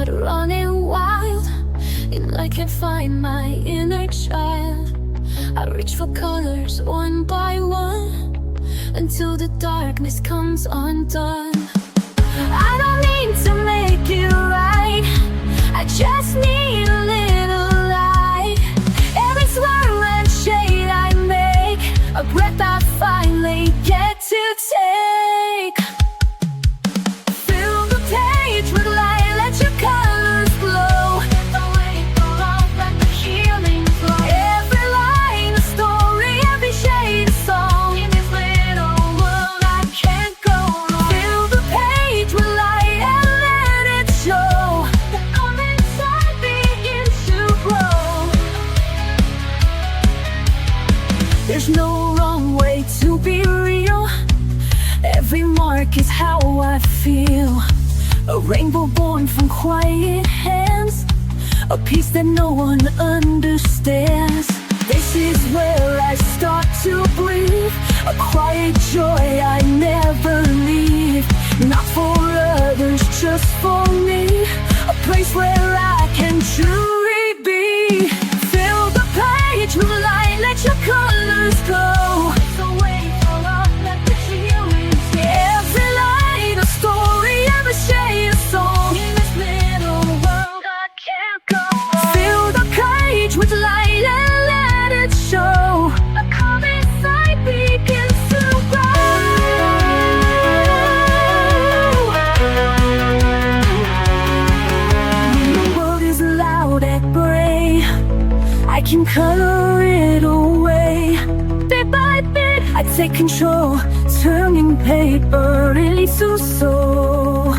heart running wild, and I can't find my inner child. I reach for colors one by one until the darkness comes undone. I don't need to make it right, I just need a little light. Every swirl and shade I make, a breath I finally get to take. Fill the page with light, let your colors glow. Let the weight go off, let the healing flow. Every line a story, every shade a song. In this little world I can't go wrong. Fill the page with light and let it show. The calm inside begins to grow. There's no wrong way to be real. Every mark is how I feel. A rainbow born from quiet hands, a peace that no one understands. This is where I start to breathe, a quiet joy I never leave. Not for others, just for me, a place where I can truly be. Fill the page with light, let your colors go. So wait for love, let the healing flow. Every light a story, every shade a song. In this little world I can't go wrong. Fill the page with light and let it show. A calm inside begins to grow. When the world is loud and gray, I can color it away. Bit by bit, I take control, turning paper into soul.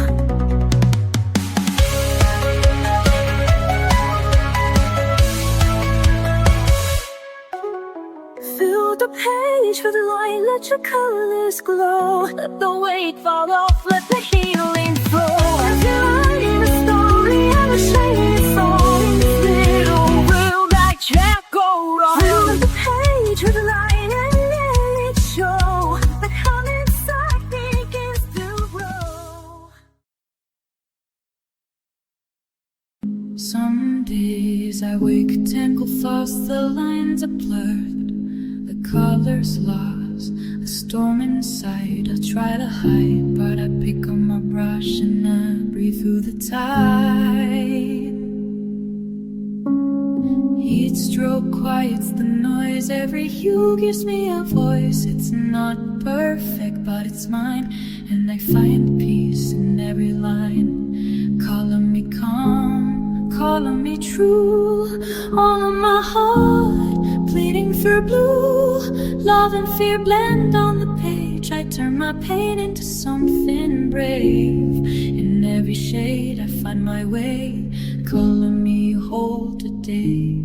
Fill the page with light, let your colors glow. Let the weight fall off, let the healing flow. Every line in a story, every shade a song. In this little world I can't go wrong. Fill the page with light and let it show. The calm inside begins to grow. Some days I wake, tangled thoughts, the lines are blurred, the colors lost, a storm inside. I try to hide, but I pick up my brush and I breathe through the tide. Heat stroke quiets the noise, every hue gives me a voice. It's not perfect, but it's mine, and I find peace in every line. Calling me calm, calling me true. All of my heart bleeding through blue. Love and fear blend on the page. I turn my pain into something brave. In every shade I find my way. Calling me whole today.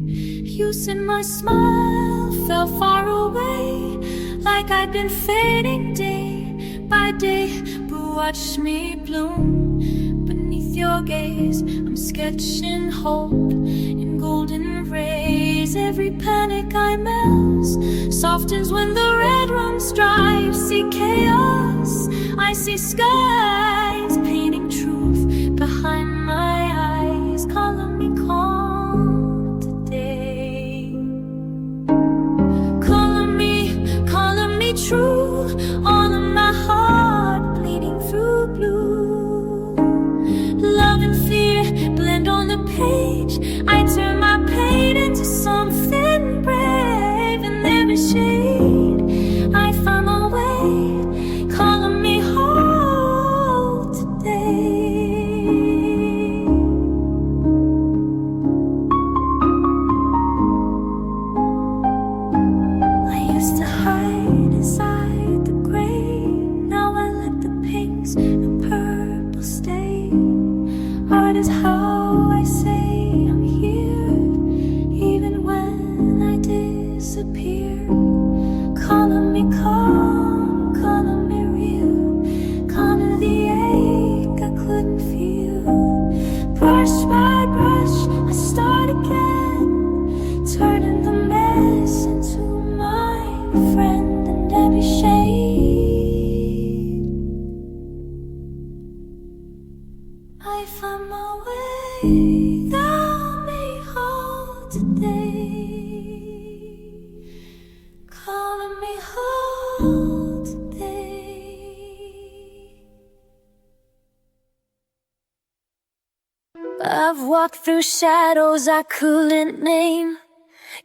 You said my smile fell far away, like I'd been fading day by day. But watch me bloom beneath your gaze. I'm sketching hope in golden rays. Every panic I melt softens when the red runs dry. You see chaos, I see skies, painting truth behind my eyes. Calling me calm today. Calling me true. All of my heart bleeding through blue. Love and fear blend on the page. I turn my pain into something brave. In every shade I find my way. Calling me whole today. I used to hide inside the gray. Now I let the pinks and purple stay. Art is how I say I'm here, even when I disappear. Calling me calm, calling me real, calming the ache I couldn't feel. Brush by brush, I start again, turning the mess into my friend. And every shade I find my my way, thou me hold today, calling me home today. I've walked through shadows I couldn't name,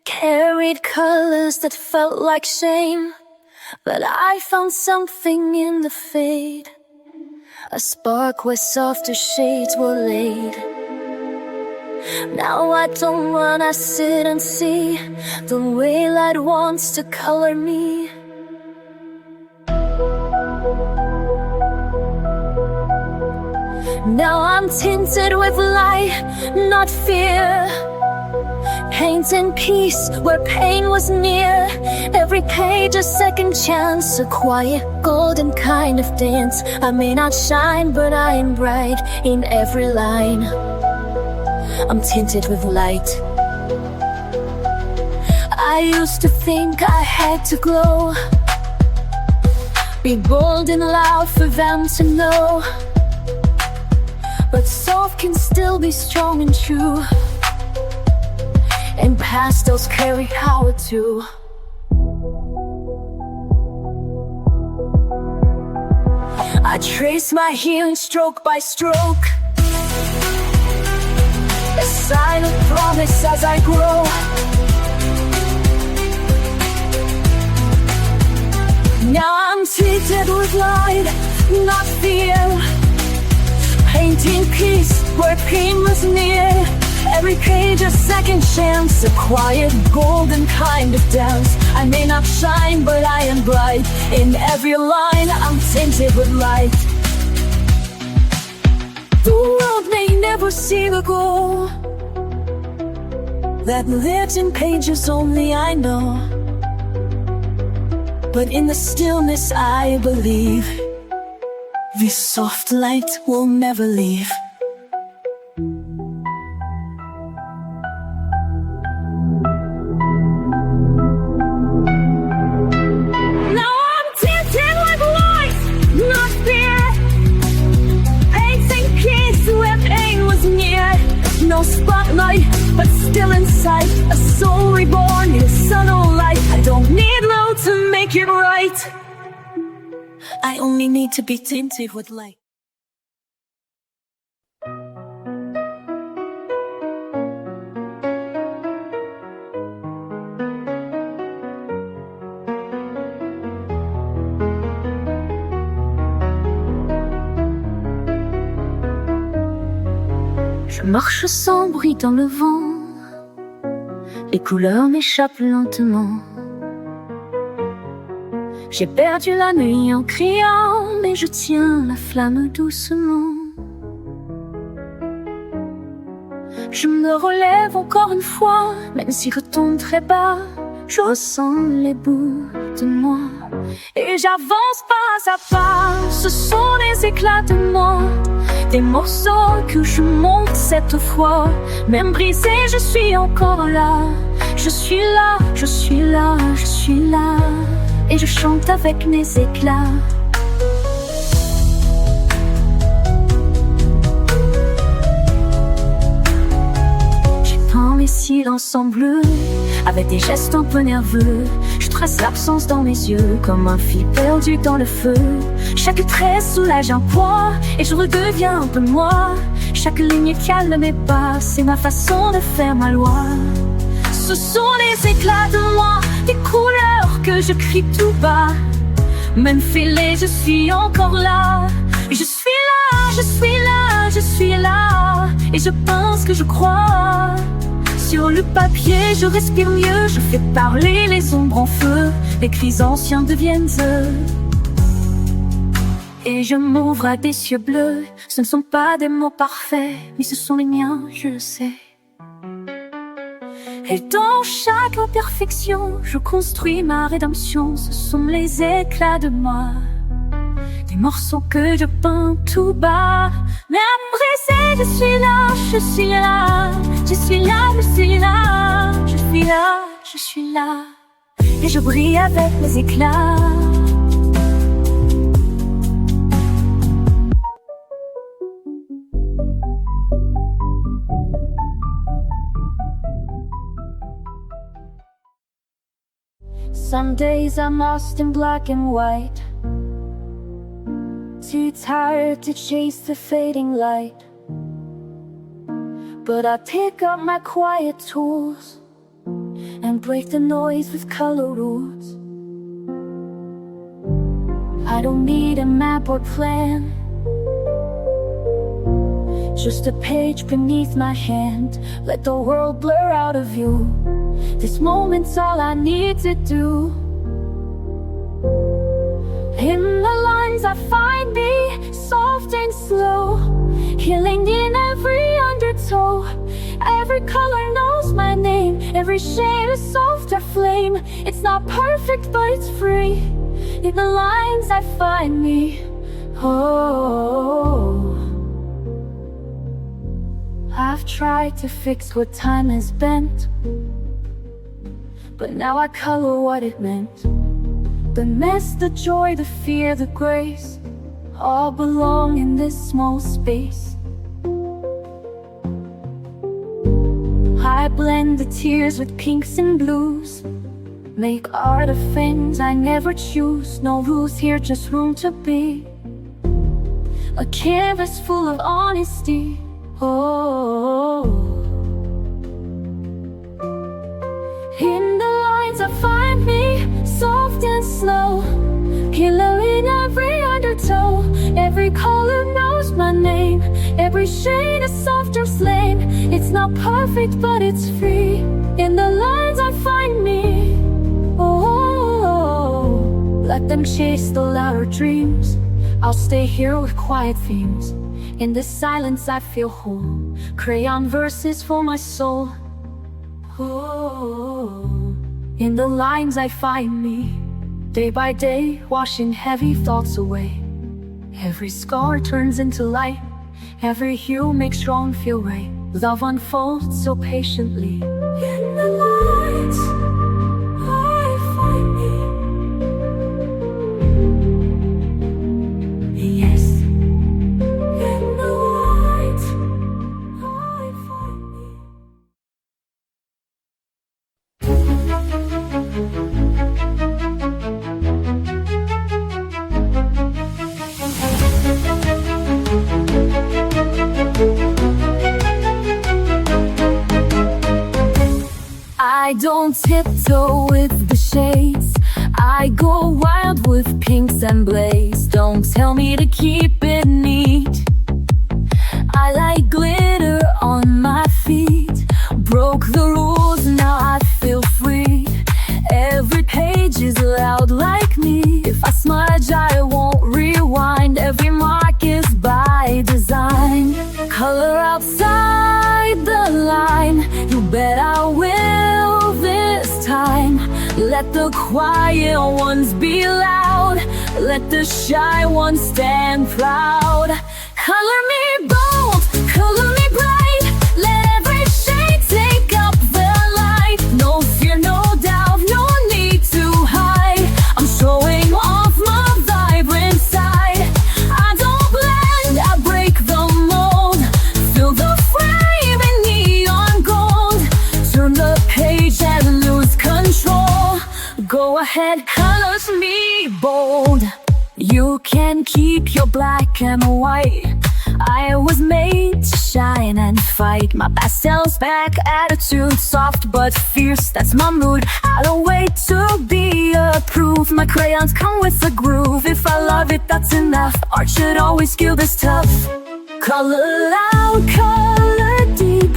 carried colors that felt like shame, but I found something in the fade, a spark where softer shades were laid. Now I don't run, I sit and see the way light wants to color me. Now I'm tinted with light, not fear, painting peace where pain was near. Every page a second chance, a quiet golden kind of dance. I may not shine, but I am bright in every line. I'm tinted with light. I used to think I had to glow, be bold and loud for them to know, but soft can still be strong and true, and pastels carry power too. I trace my healing stroke by stroke, a silent promise as I grow. Now I'm tinted with light, not fear, painting peace where pain was near. Every page a second chance, a quiet golden kind of dance. I may not shine, but I am bright in every line. I'm tinted with light. The world may never see the goal that lives in pages only I know, but in the stillness I believe this soft light will never leave. Now I'm tinted with light, not fear, painting peace where pain was near. No spotlight, but still inside, a soul reborn in subtle light. I don't need low to make it right, I only need to be tinted with light. Je marche sans bruit dans le vent, les couleurs m'échappent lentement. J'ai perdu la nuit en criant, mais je tiens la flamme doucement. Je me relève encore une fois, même si je tombe très bas, je ressens les bouts de moi. Et j'avance pas à pas, ce sont les éclats de moi, des morceaux que je monte cette fois. Même brisé, je suis encore là. Je suis là, je suis là, je suis là, et je chante avec mes éclats. J'étends mes silences en bleu, avec des gestes un peu nerveux. Je trace l'absence dans mes yeux, comme un fil perdu dans le feu. Chaque trait soulage un poids, et je redeviens un peu moi. Chaque ligne calme mes pas, c'est ma façon de faire ma loi. Ce sont les éclats de moi, des couleurs que je crie tout bas. Même fêlée, je suis encore là. Je suis là, je suis là, je suis là, et je pense que je crois. Sur le papier, je respire mieux, je fais parler les ombres en feu. Les cris anciens deviennent eux. Et je m'ouvre à des cieux bleus. Ce ne sont pas des mots parfaits, mais ce sont les miens, je le sais. Et dans chaque imperfection, je construis ma rédemption. Ce sont les éclats de moi, des morceaux que je peins tout bas. Même brisé, je suis là, je suis là, je suis là, je suis là, je suis là, je suis là, et je brille avec mes éclats. Some days I'm lost in black and white, too tired to chase the fading light. But I pick up my quiet tools and break the noise with color rules. I don't need a map or plan, just a page beneath my hand. Let the world blur out of view. This moment's all I need to do. In the lines I find me, soft and slow, healing in every undertow. Every color knows my name, every shade a softer flame. It's not perfect, but it's free. In the lines I find me. Oh, I've tried to fix what time has bent, but now I color what it meant. The mess, the joy, the fear, the grace, all belong in this small space. I blend the tears with pinks and blues, make art of things I never choose. No rules here, just room to be. A canvas full of honesty. Oh, in the lines I find me, soft and slow, killer in every undertow. Every color knows my name, every shade a softer flame. It's not perfect, but it's free. In the lines I find me. Oh, let them chase the louder dreams. I'll stay here with quiet themes. In the silence I feel whole, crayon verses for my soul. Oh, in the lines I find me, day by day, washing heavy thoughts away. Every scar turns into light, every hue makes wrong feel right. Love unfolds so patiently. In the lines I find me. Yes, in the lines I find me. I don't tiptoe with the shades, I go wild with pinks and blaze. Don't tell me to keep it neat, I like glitter on my feet. Broke the rules, now I feel free. Every page is loud like me. If I smudge, I won't rewind. Every mark is by design. Color outside the line, you bet I will this time. Let the quiet ones be loud, let the shy ones stand proud. Color me bold, color me bright, let every shade take up the light. No fear, no doubt, no need to hide. I'm showing off my vibrant side. I don't blend, I break the mold. Fill the frame in neon gold. Turn the page and lose control. Go ahead, colors me bold. You can keep your black and white. I was made to shine and fight. My pastel's back, attitude soft but fierce, that's my mood. I don't wait to be approved. My crayons come with a groove. If I love it, that's enough. Art should always feel this tough. Color loud, color deep,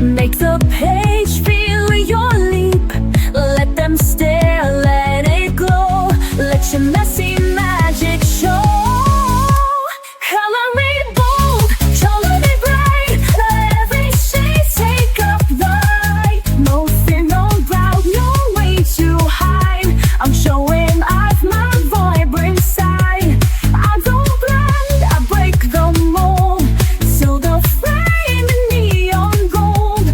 make the page feel your leap. Let them stare, let it glow. Let your messy magic show. Color me bold, color me bright, let every shade take up the light. No fear, no doubt, no way to hide. I'm showing off my vibrant side. I don't blend, I break the mold. Till the frame in neon gold.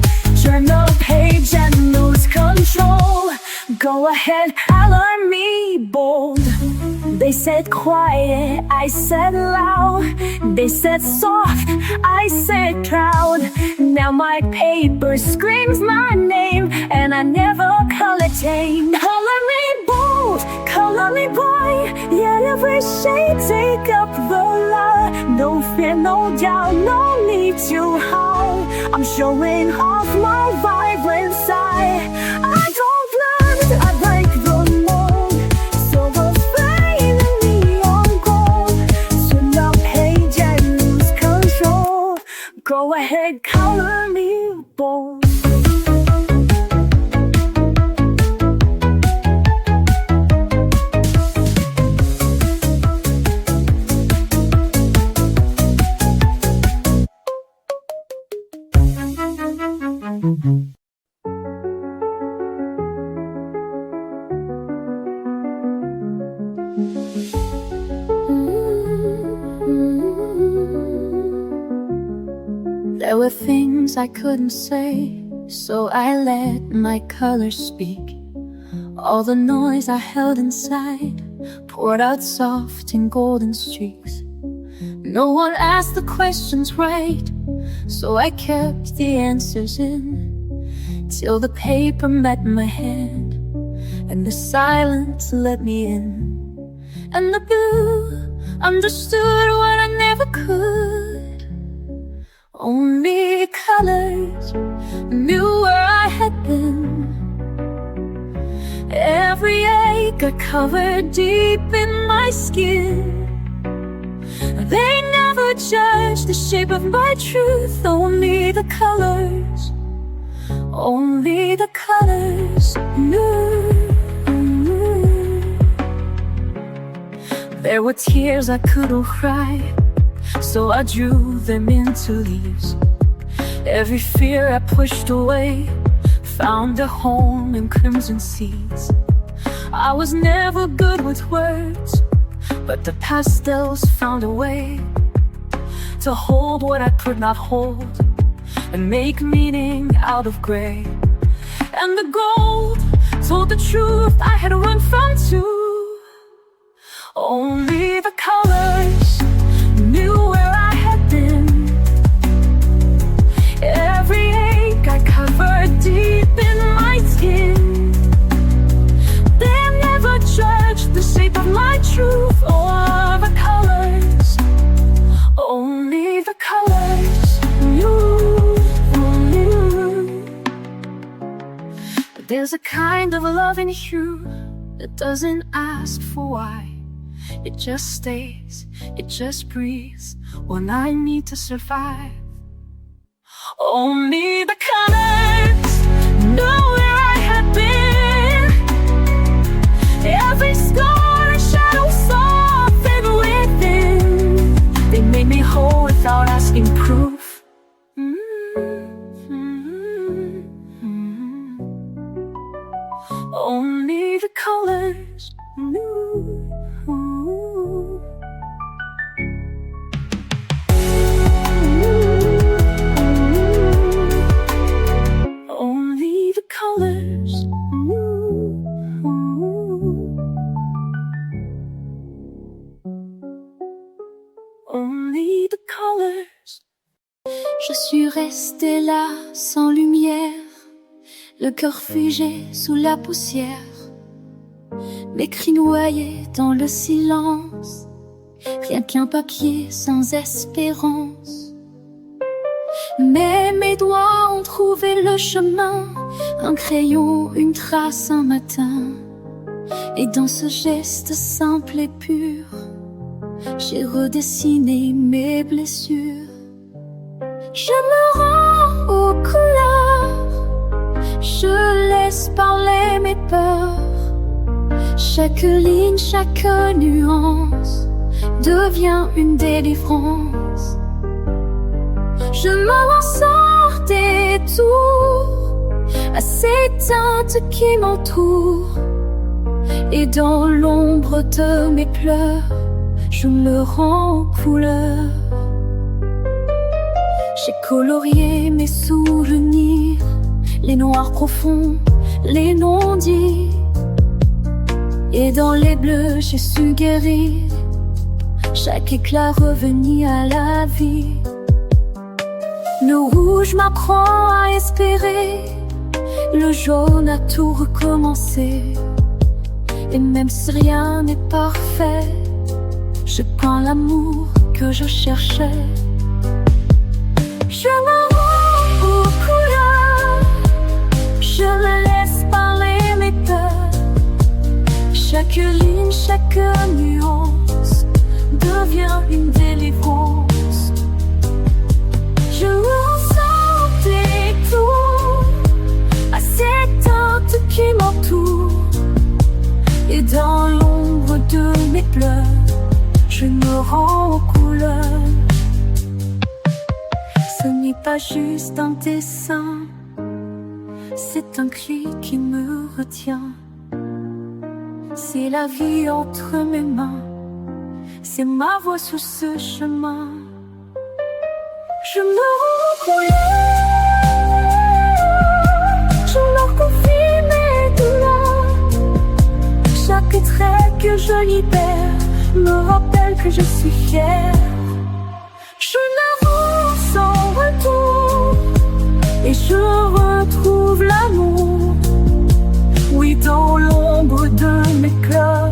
Turn the page and lose control. Go ahead, color me bold. They said quiet, I said loud. They said soft, I said proud. Now my paper screams my name, and I never color change. Color me bold. every shade take up the lot. No fear, no doubt, no need to hide. I'm showing off my vibrant side. I don't blend, I break the mold. Silver flame and neon gold. Turn the page and lose control. Go ahead, color me bold. There were things I couldn't say, so I let my colors speak. All the noise I held inside poured out soft in golden streaks. No one asked the questions right, so I kept the answers in, till the paper met my hand and the silence let me in. And the blue understood what I never could. Only colors knew where I had been. Every ache I covered deep in my skin. They never judged the shape of my truth. Only the colors, only the colors knew. There were tears I couldn't cry, so I drew them into leaves. Every fear I pushed away found a home in crimson seeds. I was never good with words, but the pastels found a way to hold what I could not hold and make meaning out of gray. And the gold told the truth I had run from too. Only the colors knew where I had been. Every ache I covered deep in my skin. They never judged the shape of my truth or the colors. Only the colors knew. But there's a kind of love in you that doesn't ask for why. It just stays, it just breathes when I need to survive. Only the colors know where I had been. Every scar and shadow softened within. They made me whole without asking proof. Only the colors knew. Only the colors knew. Only the colors. Je suis restée là sans lumière, le cœur figé sous la poussière, mes cris noyés dans le silence, rien qu'un papier sans espérance. Mais mes doigts ont trouvé le chemin, un crayon, une trace, un matin. Et dans ce geste simple et pur, j'ai redessiné mes blessures. Je me rends aux couleurs, je laisse parler mes peurs. Chaque ligne, chaque nuance devient une délivrance. Je m'en sors des tours à ces teintes qui m'entourent. Et dans l'ombre de mes pleurs, je me rends couleur. J'ai colorié mes souvenirs, les noirs profonds, les non-dits. Et dans les bleus, j'ai su guérir chaque éclat revenu à la vie. Le rouge m'apprend à espérer, le jaune a tout recommencé. Et même si rien n'est parfait, Je prends l'amour que je cherchais. Je me rends aux couleurs, je me laisse parler mes peurs. Chaque ligne, chaque nuance devient une délivrance. Je ressentais tout à cette teintes qui m'entoure. Et dans l'ombre de mes pleurs, je me rends aux couleurs. Ce n'est pas juste un dessin, c'est un cri qui me retient. C'est la vie entre mes mains, c'est ma voix sur ce chemin. Je me rends aux couleurs, je leur confie mes douleurs. Chaque trait que je libère me rappelle que je suis fière. Je me rends sans retour et je retrouve l'amour. Oui, dans l'ombre de mes cœurs,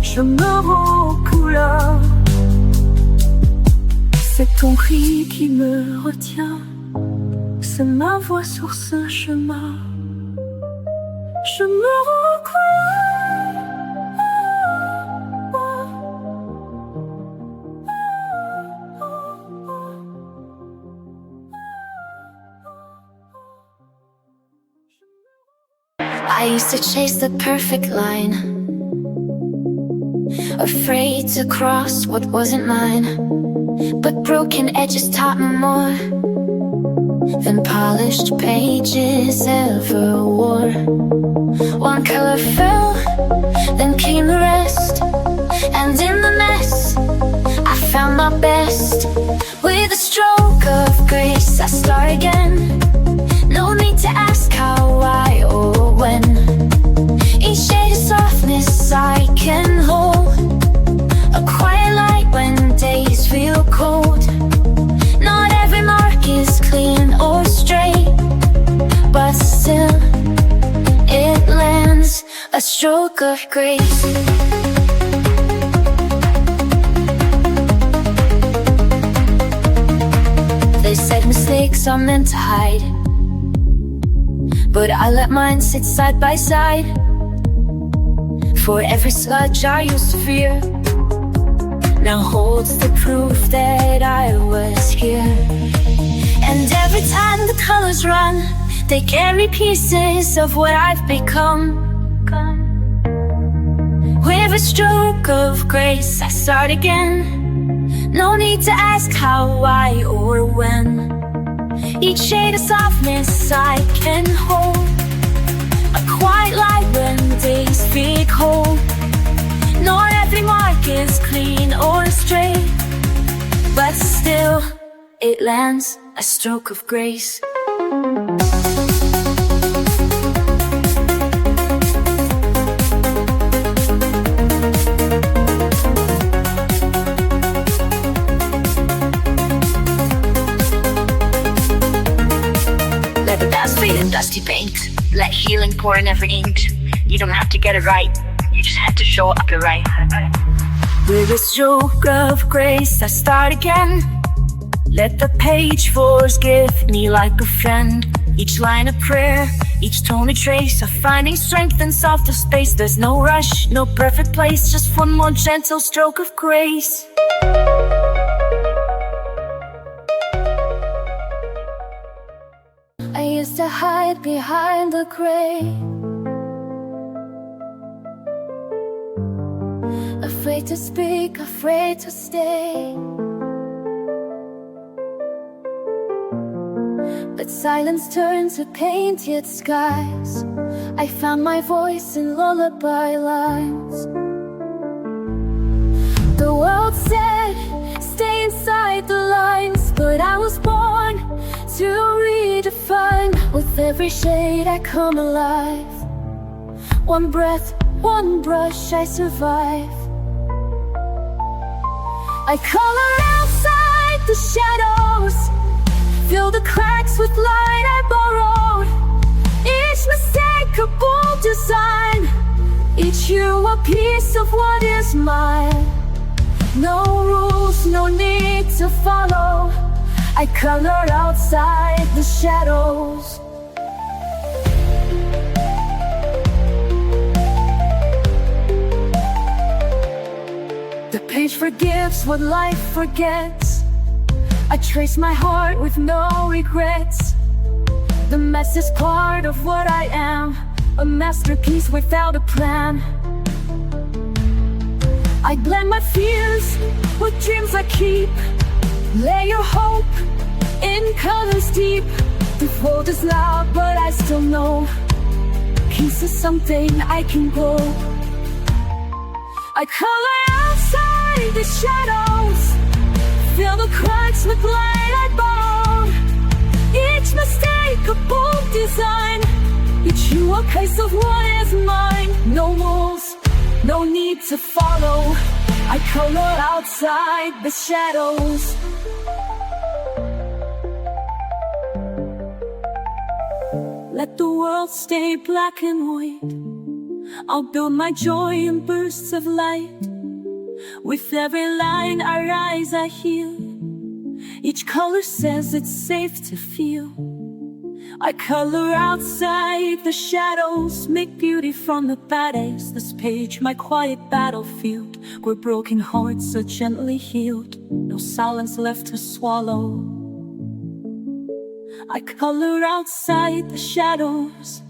je me rends aux couleurs. C'est ton cri qui me retient, c'est ma voix sur ce chemin. Je me rends aux couleurs. I used to chase the perfect line, afraid to cross what wasn't mine. But broken edges taught me more than polished pages ever wore. One color fell, then came the rest, and in the mess I found my best. With a stroke of grace I start again. No need to ask how, why, or when. Each shade of softness I can hold, a quiet light when days feel cold. Not every mark is clean or straight, but still it lands, a stroke of grace. They said mistakes are meant to hide, but I let mine sit side by side. For every sludge I used to fear now holds the proof that I was here. And every time the colors run, they carry pieces of what I've become. With a stroke of grace I start again. No need to ask how, why, or when. Each shade of softness I can hold, a quiet light when days feel cold. Not every mark is clean or straight, but still it lands, a stroke of grace. Let the dust fade in dusty paint. Let healing pour in every ink. You don't have to get it right, you just have to show up your right. With a stroke of grace I start again. Let the page forgive me like a friend. Each line a prayer, each tone a trace of finding strength in softer space. There's no rush, no perfect place, just one more gentle stroke of grace. I used to hide behind the gray, afraid to speak, afraid to stay. But silence turned to painted skies. I found my voice in lullaby lines. The world said, stay inside the lines, but I was born to redefine. With every shade I come alive. One breath, one brush, I survive. I color outside the shadows, fill the cracks with light I borrowed. Each mistake a bold design, each hue a piece of what is mine. No rules, no need to follow. I color outside the shadows. The page forgives what life forgets. I trace my heart with no regrets. The mess is part of what I am, a masterpiece without a plan. I blend my fears with dreams I keep. Lay your hope in colors deep. The world is loud, but I still know peace is something I can grow. I color outside the shadows, fill the cracks with light I borrowed. Each mistake a bold design, each hue a case of what is mine. No rules, no need to follow. I color outside the shadows. Let the world stay black and white. I'll build my joy in bursts of light. With every line I rise, I heal. Each color says it's safe to feel. I color outside the shadows, make beauty from the bad days. This page, my quiet battlefield, where broken hearts are gently healed. No silence left to swallow. I color outside the shadows.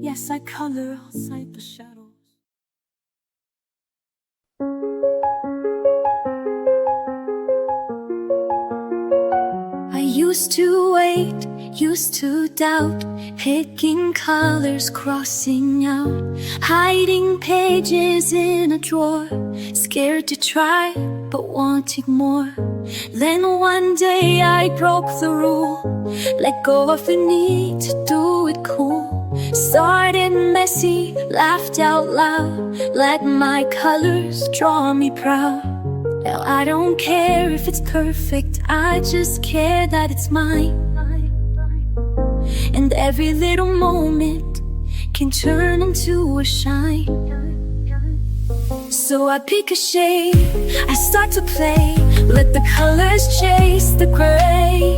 Yes, I color outside the shadows. I used to wait, used to doubt, picking colors, crossing out, hiding pages in a drawer, scared to try, but wanting more. Then one day I broke the rule, let go of the need to do it cool. Started messy, laughed out loud, let my colors draw me proud. Now I don't care if it's perfect, I just care that it's mine. And every little moment can turn into a shine. So I pick a shade, I start to play, let the colors chase the gray.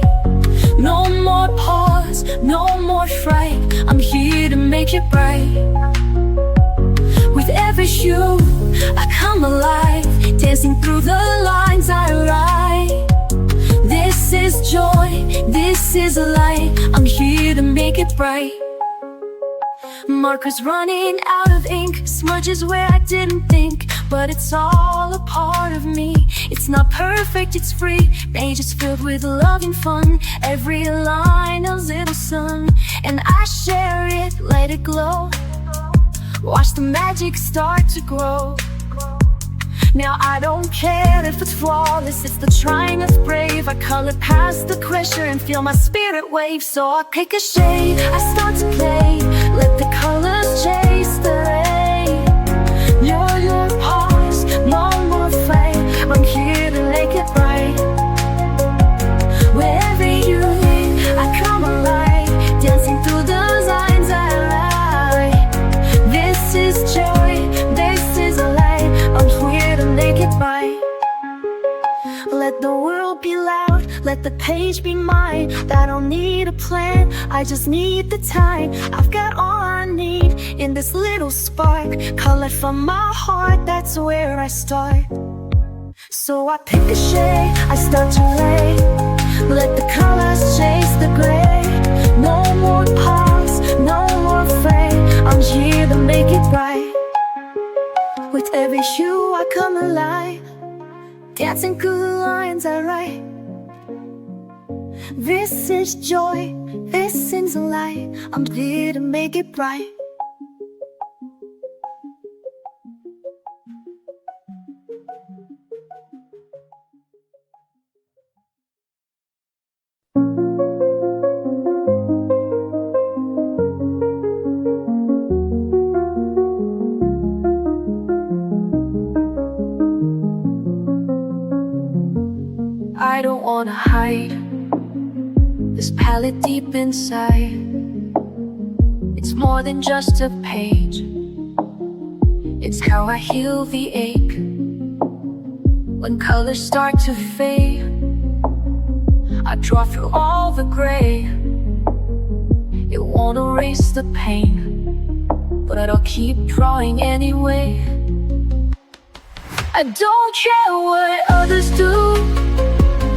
No more pause, no more fright, I'm here to make it bright. With every hue, I come alive, dancing through the lines I write. This is joy, this is light, I'm here to make it bright. Markers running out of ink, smudges where I didn't think, but it's all a part of me. It's not perfect, it's free, pages filled with love and fun. Every line a little sun, and I share it, let it glow. Watch the magic start to grow. Now I don't care if it's flawless, it's the trying that's brave. I color past the pressure and feel my spirit wave. So I pick a shade, I start to play, let the colors chase the rain. Your pause, no more flame, I'm here to make it bright. Wherever you lead, I come alive, dancing through those lines I write. This is joy, this is a light, I'm here to make it bright. Let the world be loud, let the page be mine. I don't need a plan, I just need the time. I've got all I need in this little spark, colored from my heart, that's where I start. So I pick a shade, I start to lay, let the colors chase the gray. No more pause, no more frame, I'm here to make it bright. With every hue I come alive, dancing through the lines I write. This is joy, this is light, I'm here to make it bright. I don't wanna hide this palette deep inside. It's more than just a page, it's how I heal the ache When colors start to fade, I draw through all the gray. It won't erase the pain, but I'll keep drawing anyway. I don't care what others do,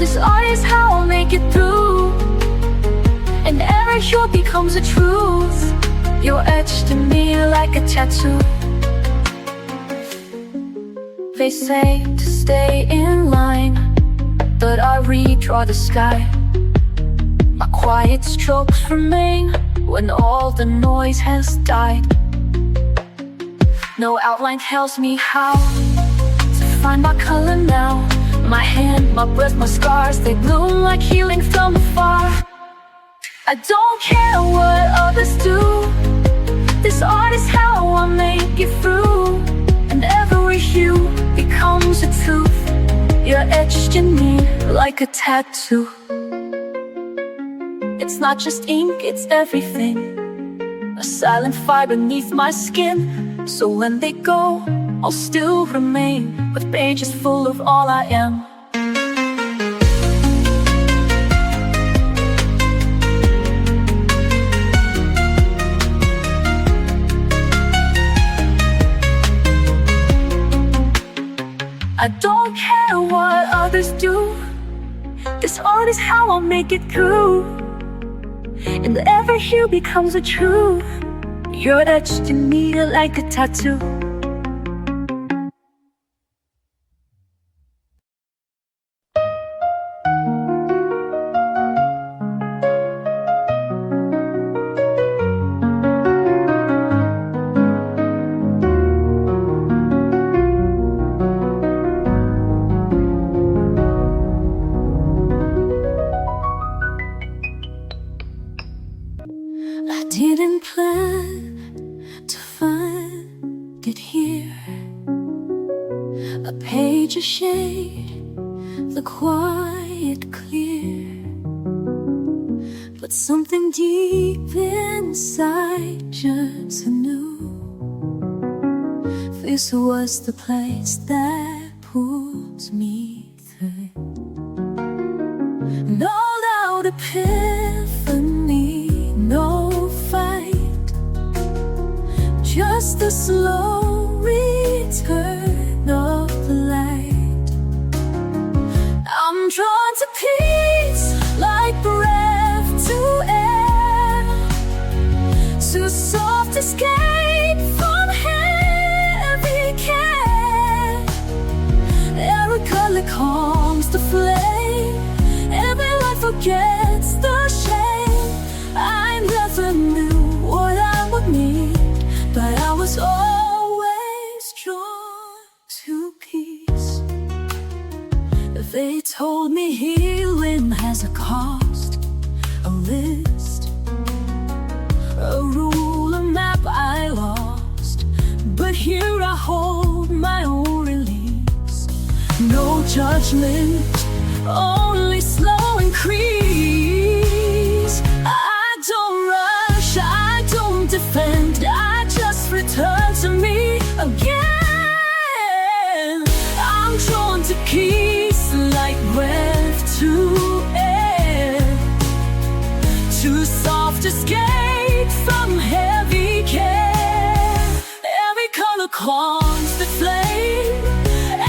this art is how I'll make it through. And every hue becomes a truth, you're etched in me like a tattoo. They say to stay in line, but I redraw the sky. My quiet strokes remain when all the noise has died. No outline tells me how to find my color now. My hand, my breath, my scars, they bloom like healing from afar. I don't care what others do, this art is how I make it through. And every hue becomes a truth, you're etched in me like a tattoo. It's not just ink, it's everything, a silent fire beneath my skin. So when they go, I'll still remain with pages full of all I am. I don't care what others do, this art is how I'll make it through. And every hue becomes a truth, you're etched in me like a tattoo. I didn't plan to find it here, a page of shade, the quiet clear. But something deep inside just knew this was the place that pulls me through. No loud epiphany, no fight, just the slow return of the light. I'm drawn to peace like breath to air, too soft to escape from heavy care. Every color calms the flame, every light forgets the shame. I never knew what I would need, but I was always drawn to peace. They told me healing has a cost, a list, a rule, a map I lost. But here I hold my own release. No judgment, only slow increase. I don't rush, I don't defend, I just return to me again. I'm drawn to peace like breath to air, too soft to escape from heavy care. Every color calms the flame,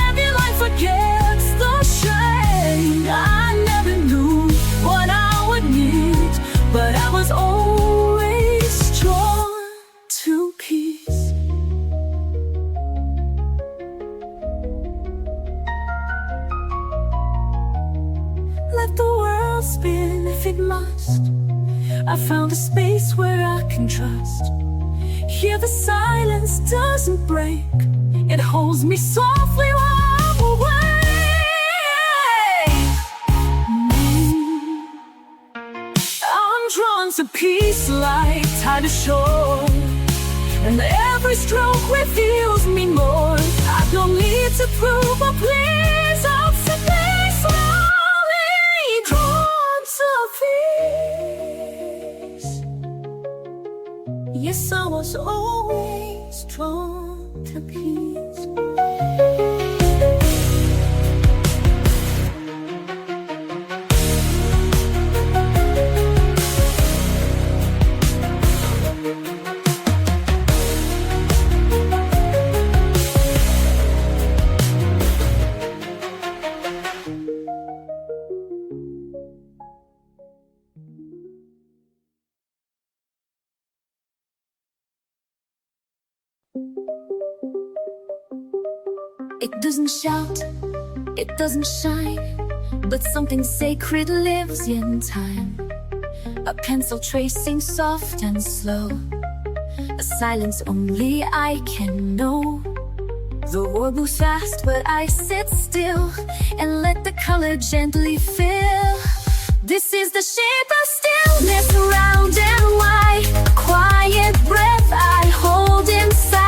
every light forgets the shame. I never knew what I would need, but I was always drawn to peace. Let the world spin if it must. I found a space where I can trust. Here the silence doesn't break, it holds me softly while I'm away. I'm drawn to peace like tide to shore, and every stroke reveals me more. I don't need to prove or please, I'm simply slowly drawn to peace. Yes, I was always drawn to peace. It doesn't shout, it doesn't shine, but something sacred lives in time. A pencil tracing soft and slow, a silence only I can know. The world moves fast, but I sit still and let the color gently fill. This is the shape of stillness, round and wide, a quiet breath I hold inside.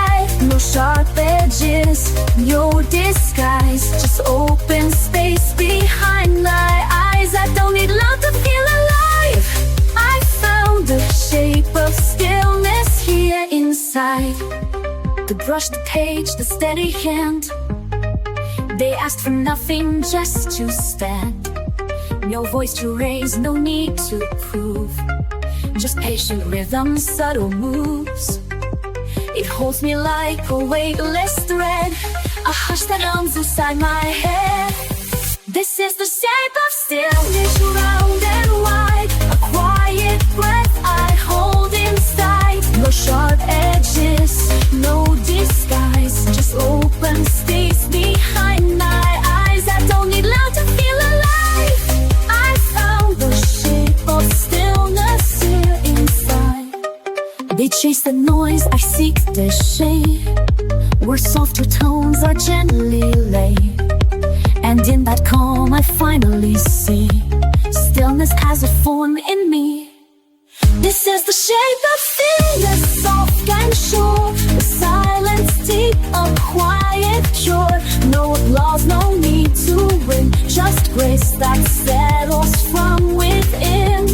No sharp edges, no disguise, just open space behind my eyes. I don't need love to feel alive. I found the shape of stillness here inside. The brush, the page, the steady hand, they asked for nothing, just to stand. No voice to raise, no need to prove, just patient rhythm, subtle moves. It holds me like a weightless thread, a hush that hums inside my head. This is the shape of stillness, round and wide, a quiet breath I hold inside. No sharp edges, no disguise, just open space behind my eyes. I don't need love to feel alive. I found the shape of stillness here inside. They chase the noise, I seek the shade, where softer tones are gently laid. And in that calm I finally see stillness has a form in me. This is the shape of stillness, soft and sure, the silence deep, a quiet cure. No applause, no need to win, just grace that settles from within.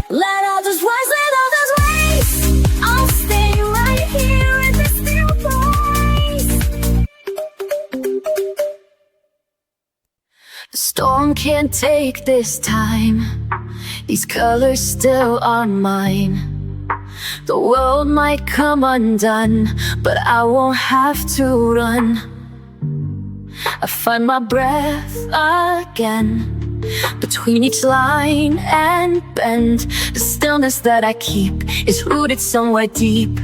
Let others rise, let others race. I'll stay right here in this still place. The storm can't take this time, these colors still are mine. The world might come undone, but I won't have to run. I find my breath again, between each line and bend. The stillness that I keep is rooted somewhere deep.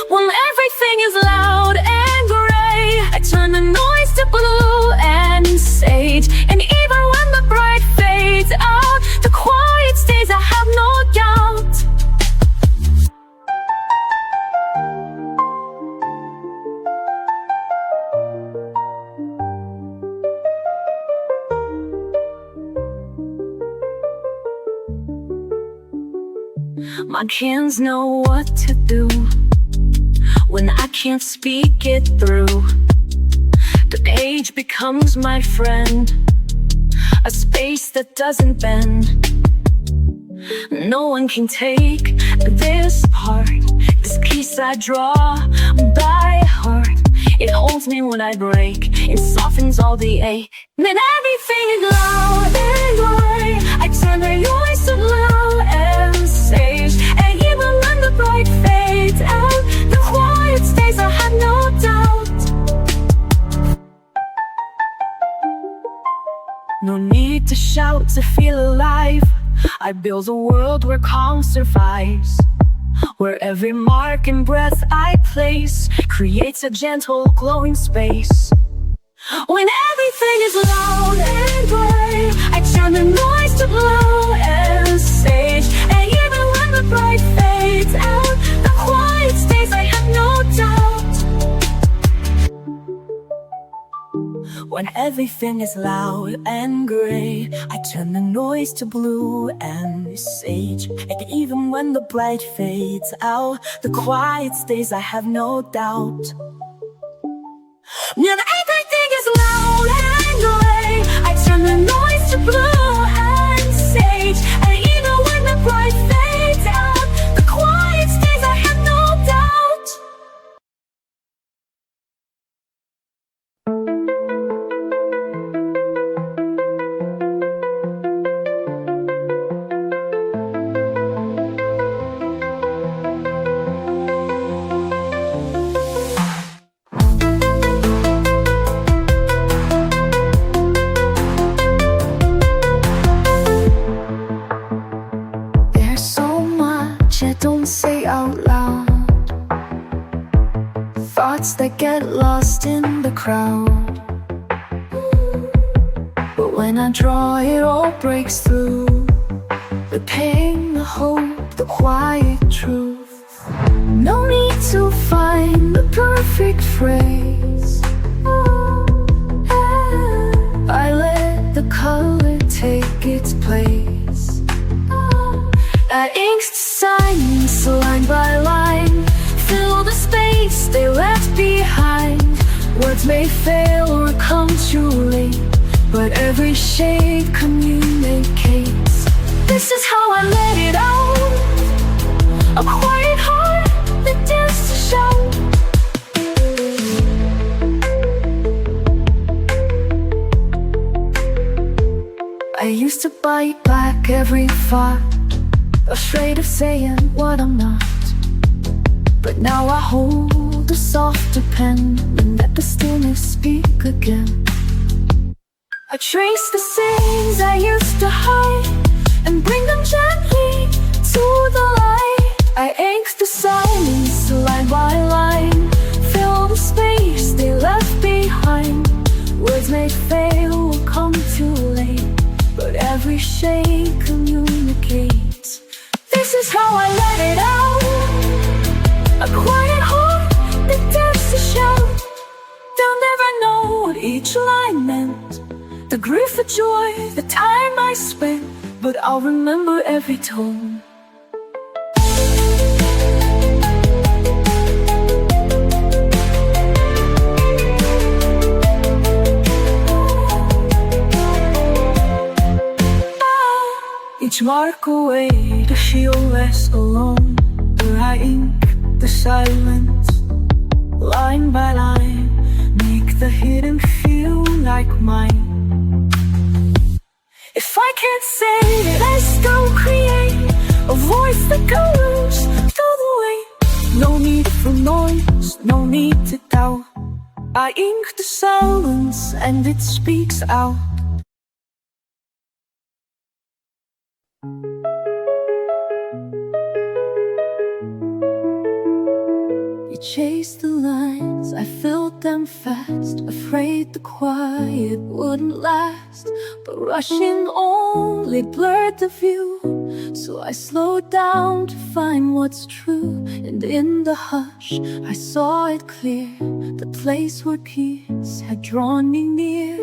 When everything is loud and gray, I turn the noise to blue and sage. And even when the bright fades out, the quiet stays, I have no doubt. My hands know what to do when I can't speak it through. The page becomes my friend, a space that doesn't bend. No one can take this part, this piece I draw by heart. It holds me when I break, it softens all the ache. Then everything is loud and gray, I turn the noise to blue and sage. And even when the bright fades out, the quiet stays, I have no doubt. No need to shout to feel alive. I build a world where calm survives, where every mark and breath I place creates a gentle glowing space. When everything is loud and gray, I turn the noise to blue and sage. And even when the bright fades out, the quiet stays, I have no doubt. When everything is loud and gray, I turn the noise to blue and sage. And even when the bright fades out, the quiet stays, I have no doubt. When everything is loud and gray, I turn the noise to blue and sage. And even when the bright fades out, the quiet stays, I have no doubt. There's so much I don't say out loud, thoughts that get lost in the crowd. But when I draw, it all breaks through. The pain, the hope, the quiet truth. No need to find the perfect phrase. I let the color take its place. I inked silence line by line, fill the space they left behind. Words may fail or come too late, but every shade communicates. This is how I let it out. A quiet heart that dares to shout. I used to bite back every thought, afraid of saying what I'm not. But now I hold a softer pen and let the stillness speak again. I trace the scenes I used to hide and bring them gently to the light. I ink the silence line by line, fill the space they left behind. Words may fail or come too late, but every shade communicates. This is how I let it out. A quiet heart that dares to shout. They'll never know what each line meant, the grief, the joy, the time I spent, but I'll remember every tone. Each mark a way to feel less alone. Where I ink the silence, line by line, make the hidden feel like mine. If I can't say it, I still create a voice that goes through the weight. No need for noise, no need to doubt. I ink the silence and it speaks out. Chased the lines, I filled them fast, afraid the quiet wouldn't last. But rushing only blurred the view, so I slowed down to find what's true. And in the hush, I saw it clear, the place where peace had drawn me near.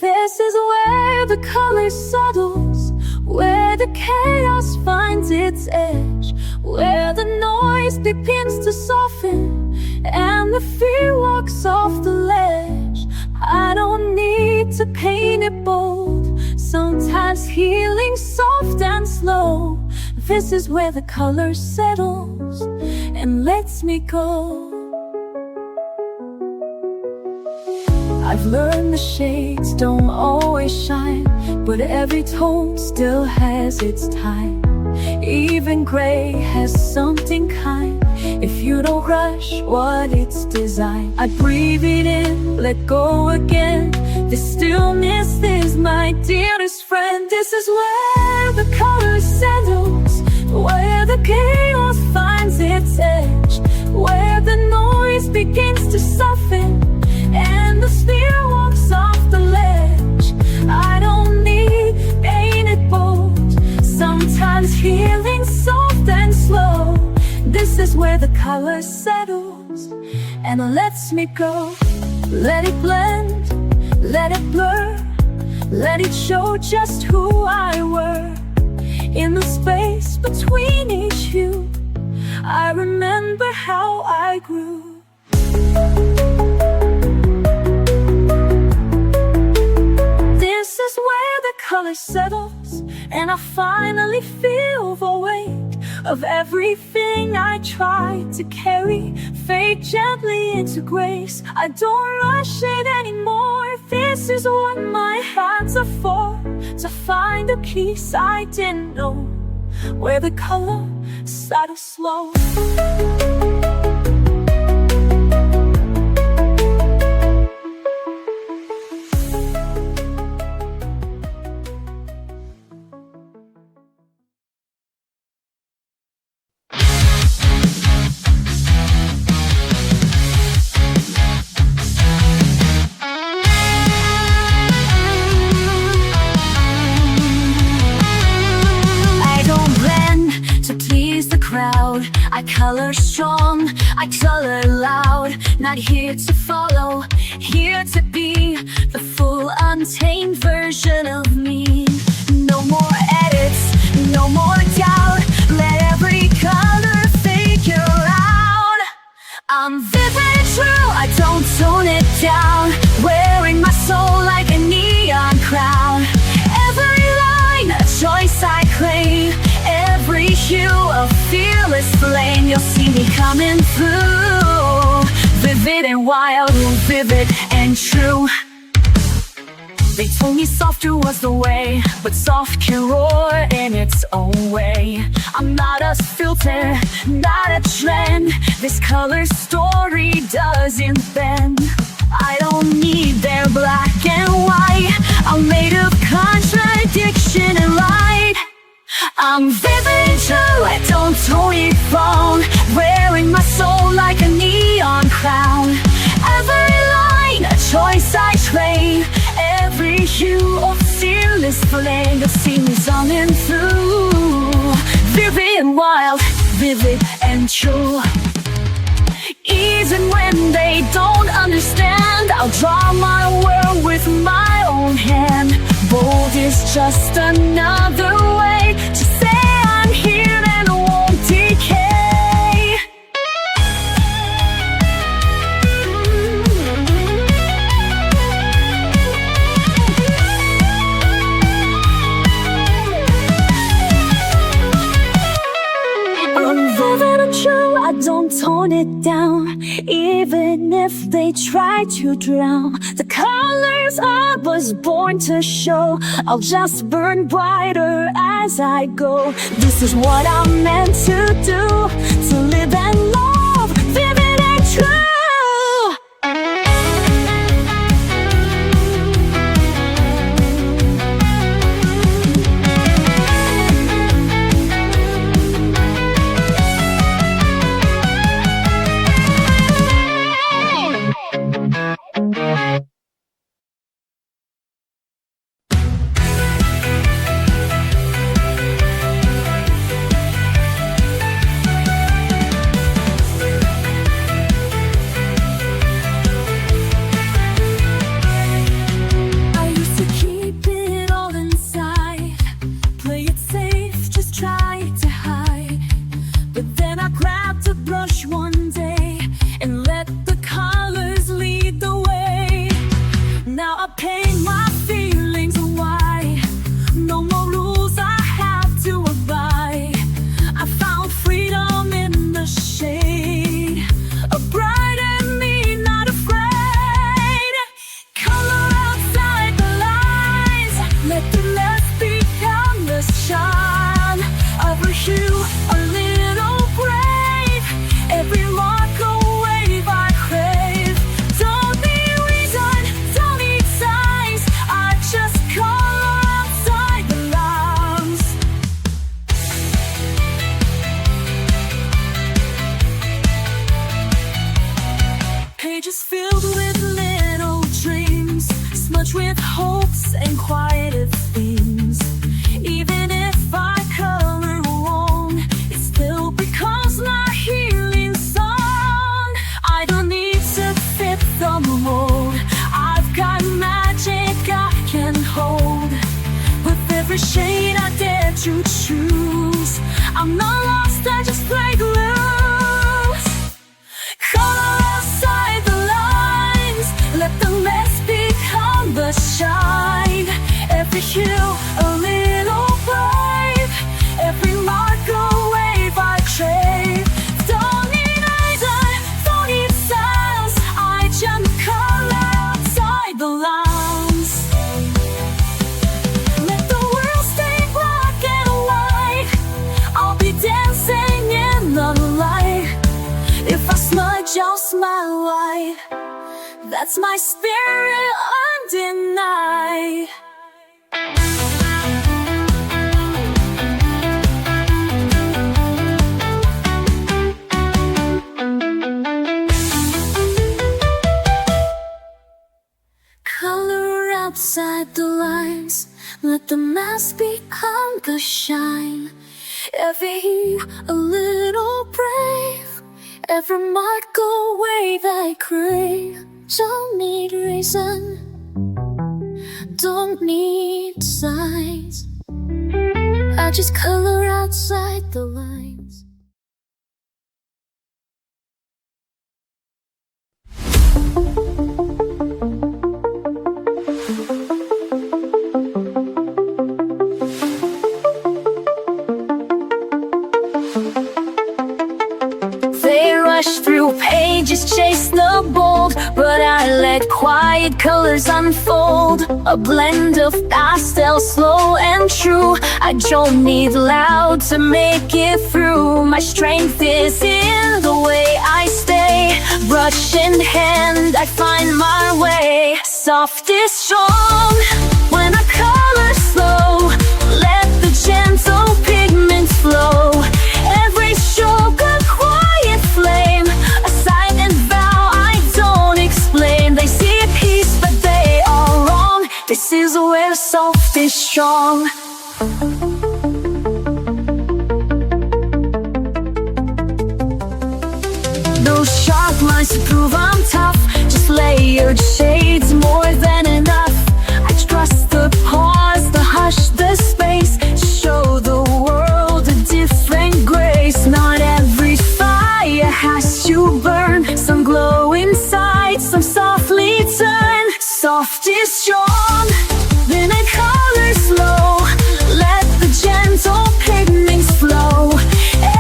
This is where the color settles, where the chaos finds its edge, where the noise begins to soften and the fear walks off the ledge. I don't need to paint it bold, sometimes healing soft and slow. This is where the color settles and lets me go. I've learned the shades don't always shine, but every tone still has its time. Even gray has something kind, if you don't rush what it's designed. I breathe it in, let go again. This stillness is my dearest friend. This is where the color settles, where the chaos finds its edge, where the noise begins to soften and the spear walks off the ledge. I don't need painted bold, sometimes healing soft and slow. This is where the color settles and lets me go. Let it blend, let it blur, let it show just who I were. In the space between each hue, I remember how I grew. This is where the color settles and I finally feel the weight of everything I tried to carry, fade gently into grace. I don't rush it anymore. This is what my hands are for, to find a peace I didn't know, where the color settles slow. crowd. I color strong, I color loud. Not here to follow, here to be the full untamed version of me. No more edits, no more doubt. Let every color figure out. I'm vivid and true, I don't tone it down. Wearing my soul like a neon crown. Every line, a choice I claim. Every hue, a fearless flame. You'll see me coming through. Vivid and wild, vivid and true. They told me softer was the way, but soft can roar in its own way. I'm not a filter, not a trend. This color story doesn't bend. I don't need their black and white. I'm made of contradiction and light. I'm vivid and true, I don't tone it wrong. Wearing my soul like a neon crown. Every line, a choice I trade. Every hue of fearless flame. You'll see me coming through. Vivid and wild, vivid and true. Even when they don't understand, I'll draw my world with my own hand. Bold is just another way to say I'm here and won't decay. I'm vivid and true, I don't tone it down. Even if they try to drown the colors I was born to show, I'll just burn brighter as I go. This is what I'm meant to do, to live and love, vivid and true. Pages filled with little dreams, smudged with hopes and quieted themes. Even if I color wrong, it still becomes my healing song. I don't need to fit the mold, I've got magic I can hold. With every shade I dare to choose, I'm not lost, I just play loose. Color outside the lines, let the mess become the shine. Every hue a little brave, every mark a wave I crave. Don't need eyes, don't need sounds, I just color outside the lines. Let the world stay black and white, I'll be dancing in the light. If I smudge, I'll smile wide. That's my spirit undenied. Color outside the lines, let the mask become the shine. Every hue a little brave. Every mark or wave I crave. Don't need reason, don't need signs. I just color outside the lines. They rush through pages, chase the bold, but I let quiet colors unfold. A blend of pastel, slow and true. I don't need loud to make it through. My strength is in the way I stay. Brush in hand, I find my way. Soft is strong when I color slow. Let the gentle pigments flow. Every stroke a quiet flame, a silent vow I don't explain. They see peace but they are wrong. This is where soft is strong. Those sharp lines to prove I'm tough. Just layered shades, more than enough. I trust the pause, the hush, the space. Show the world a different grace. Not every fire has to burn. Some glow inside, some softly turn. Soft is strong, then I color slow. Let the gentle pigments flow.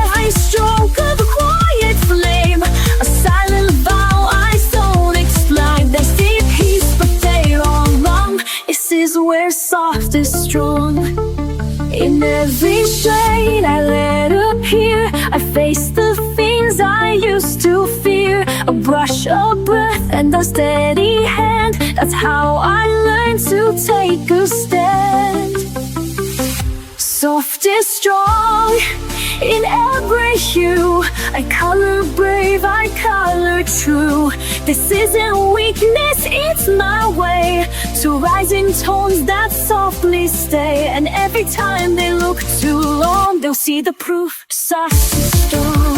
Every stroke of a quiet flame, a silent vow I don't explain. They see peace but they are wrong. This is where soft is strong. In every shade I let appear, I face the things I used to fear. A brush, a breath, and a steady hand. That's how I learned to take a stand. Soft is strong in every hue. I color brave, I color true. This isn't weakness, it's my way to rise in tones that softly stay. And every time they look too long, they'll see the proof. Soft is strong.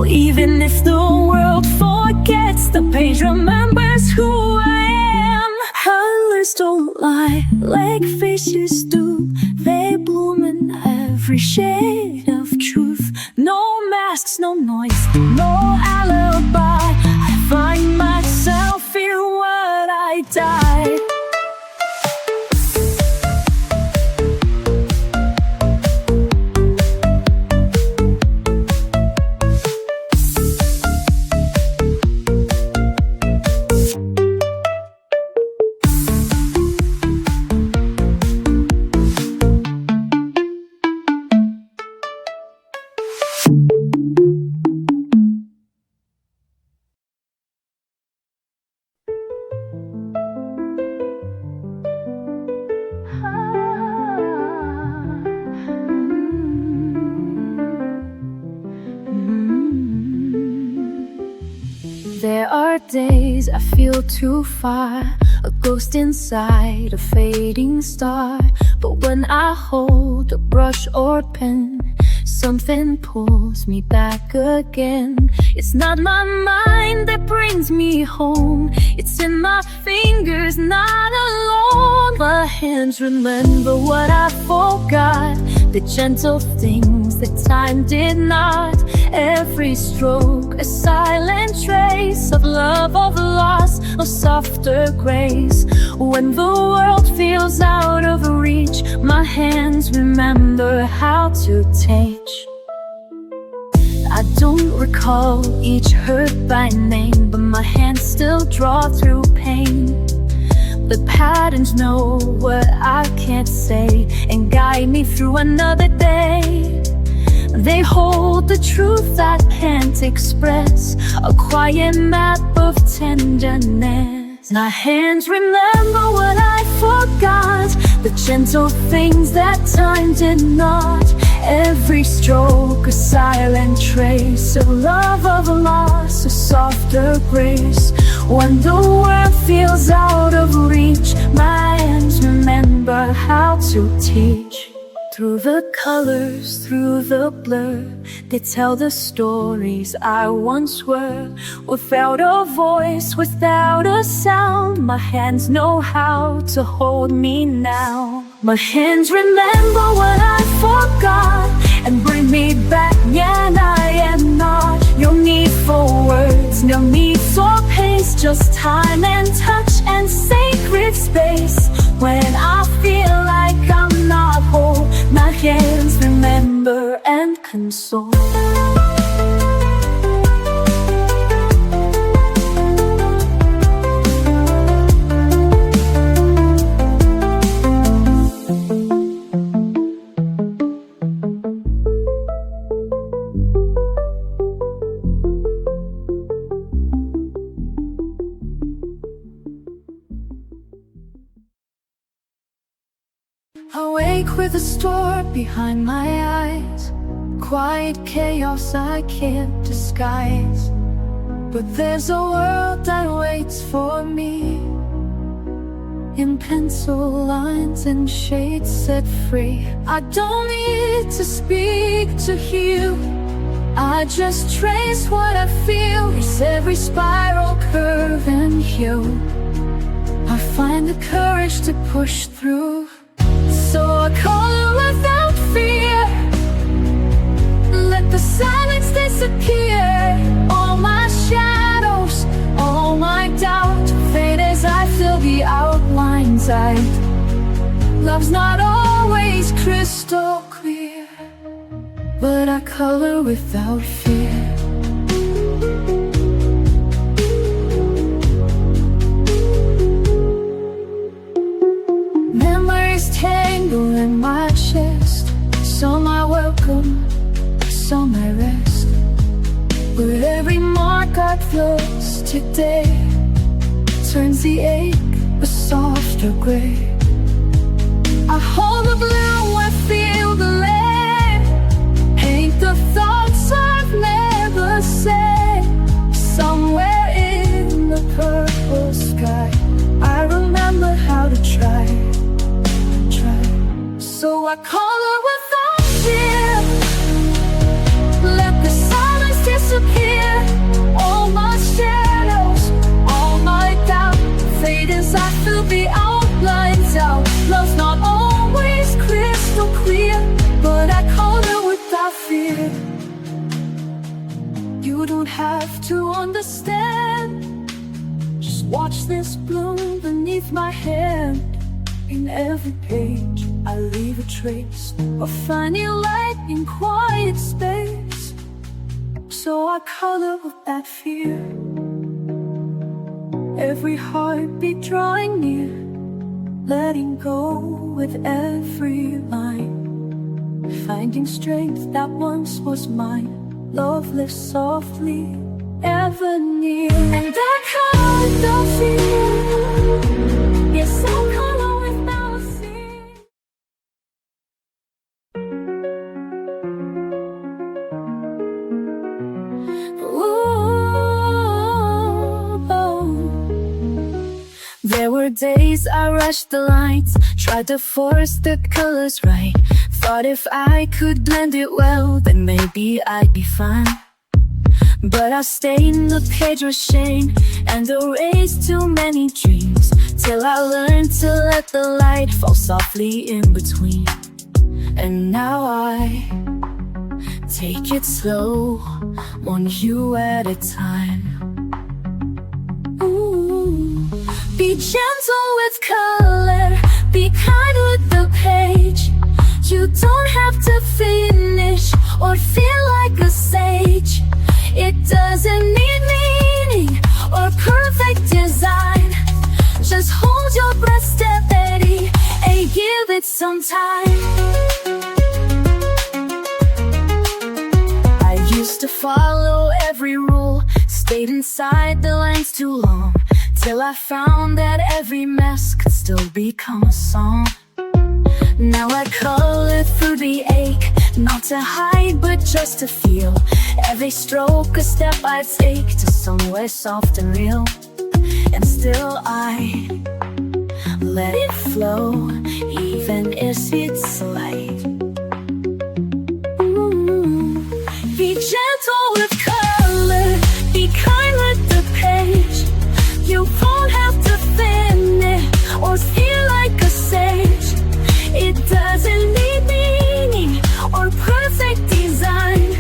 Even if the world forgets, the page remembers who I am. Colors don't lie like faces do. They bloom in every shade of truth. No masks, no noise, no alibi. I find myself in what I die. There are days I feel too far, a ghost inside a fading star. But when I hold a brush or pen, something pulls me back again. It's not my mind that brings me home, it's in my fingers, not alone. My hands remember what I forgot, the gentle things that time did not. Every stroke, a silent trace of love, of loss, of softer grace. When the world feels out of reach, my hands remember how to teach. I don't recall each hurt by name, but my hands still draw through pain. The patterns know what I can't say and guide me through another day. They hold the truth I can't express, a quiet map of tenderness. My hands remember what I forgot, the gentle things that time did not. Every stroke, a silent trace of love, of loss, a softer grace. When the world feels out of reach, my hands remember how to teach. Through the colors, through the blur, they tell the stories I once were. Without a voice, without a sound, my hands know how to hold me now. My hands remember what I forgot and bring me back, and I am not. No need for words, no need for pace, just time and touch and sacred space. When I feel like I'm not whole, my hands remember and console. Awake with a storm behind my eyes, quiet chaos I can't disguise. But there's a world that waits for me, in pencil lines and shades set free. I don't need to speak to heal, I just trace what I feel. It's every spiral, curve and hue. I find the courage to push through. So I color without fear, let the silence disappear. All my shadows, all my doubt fade as I fill the outlines out. Love's not always crystal clear, but I color without fear. Tangle in my chest, some I welcome, some I rest. But every mark I close today turns the ache a softer gray. I hold the blue, I feel the lead, paint the thoughts I've never said. Somewhere in the purple sky, I remember how to try. So I color without fear, let the silence disappear. You don't have to understand. Just watch this bloom beneath my hand. In every page I leave a trace of finding light in quiet space. So I color with that fear, every heartbeat drawing near, letting go with every line, finding strength that once was mine. Love lives softly, ever near. And I color the fear. Yes, I color without fear. There were days I rushed the lines, tried to force the colors right. Thought if I could blend it well, then maybe I'd be fine. But I stained the page with shame and erased too many dreams, till I learned to let the light fall softly in between. And now I take it slow, one hue at a time. Ooh. Be gentle with color, be kind with the page. You don't have to finish or feel like a sage. It doesn't need meaning or perfect design. Just hold your breath steady and give it some time. I used to follow every rule, stayed inside the lines too long, till I found that every mess could still become a song. Now I color through the ache, not to hide but just to feel. Every stroke a step I take to somewhere soft and real. And still I let it flow, even if it's light. Be gentle with color, be kind with the page. You won't have to finish or feel like a sage. It doesn't need meaning or perfect design.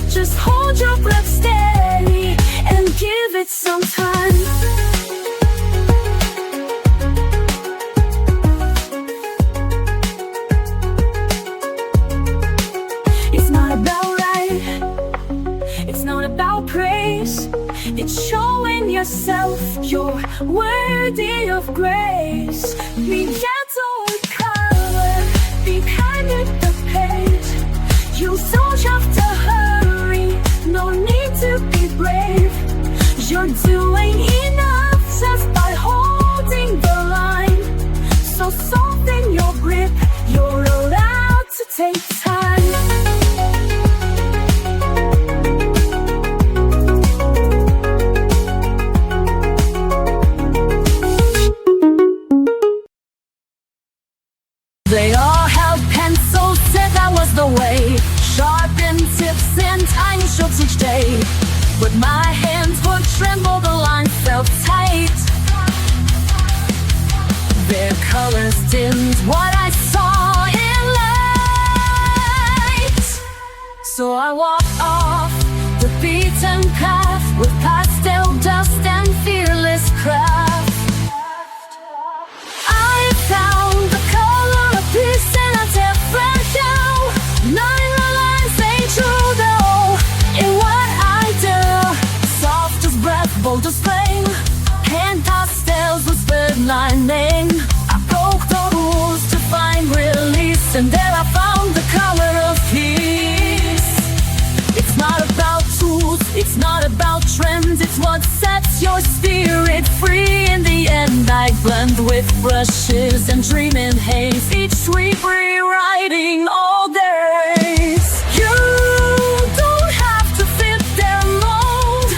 Just hold your breath steady and give it some time. It's not about right, it's not about praise. It's showing yourself you're worthy of grace. Be gentle with color, be kind with the page. You don't have to hurry, no need to be brave. You're doing enough just by holding the line. So soften your grip, you're allowed to take time. They all held pencils, said that was the way. Sharpened tips and tiny strokes each day. But my hands would tremble, the line felt tight. Their colors dimmed what I saw in light. So I walked off the beaten path with pastel dust and fearless craft. I found the color of peace in a different hue. Not in the lines they drew though, in what I do. Soft as breath, bold as flame, hand pastels whispered my name. I broke the rules to find release, and there I found the color of peace. It's not about tools, it's not about trends, it's what sets your spirit free. In the end I blend with brushes and dream in haze, each sweep rewriting all days. You don't have to fit their mold.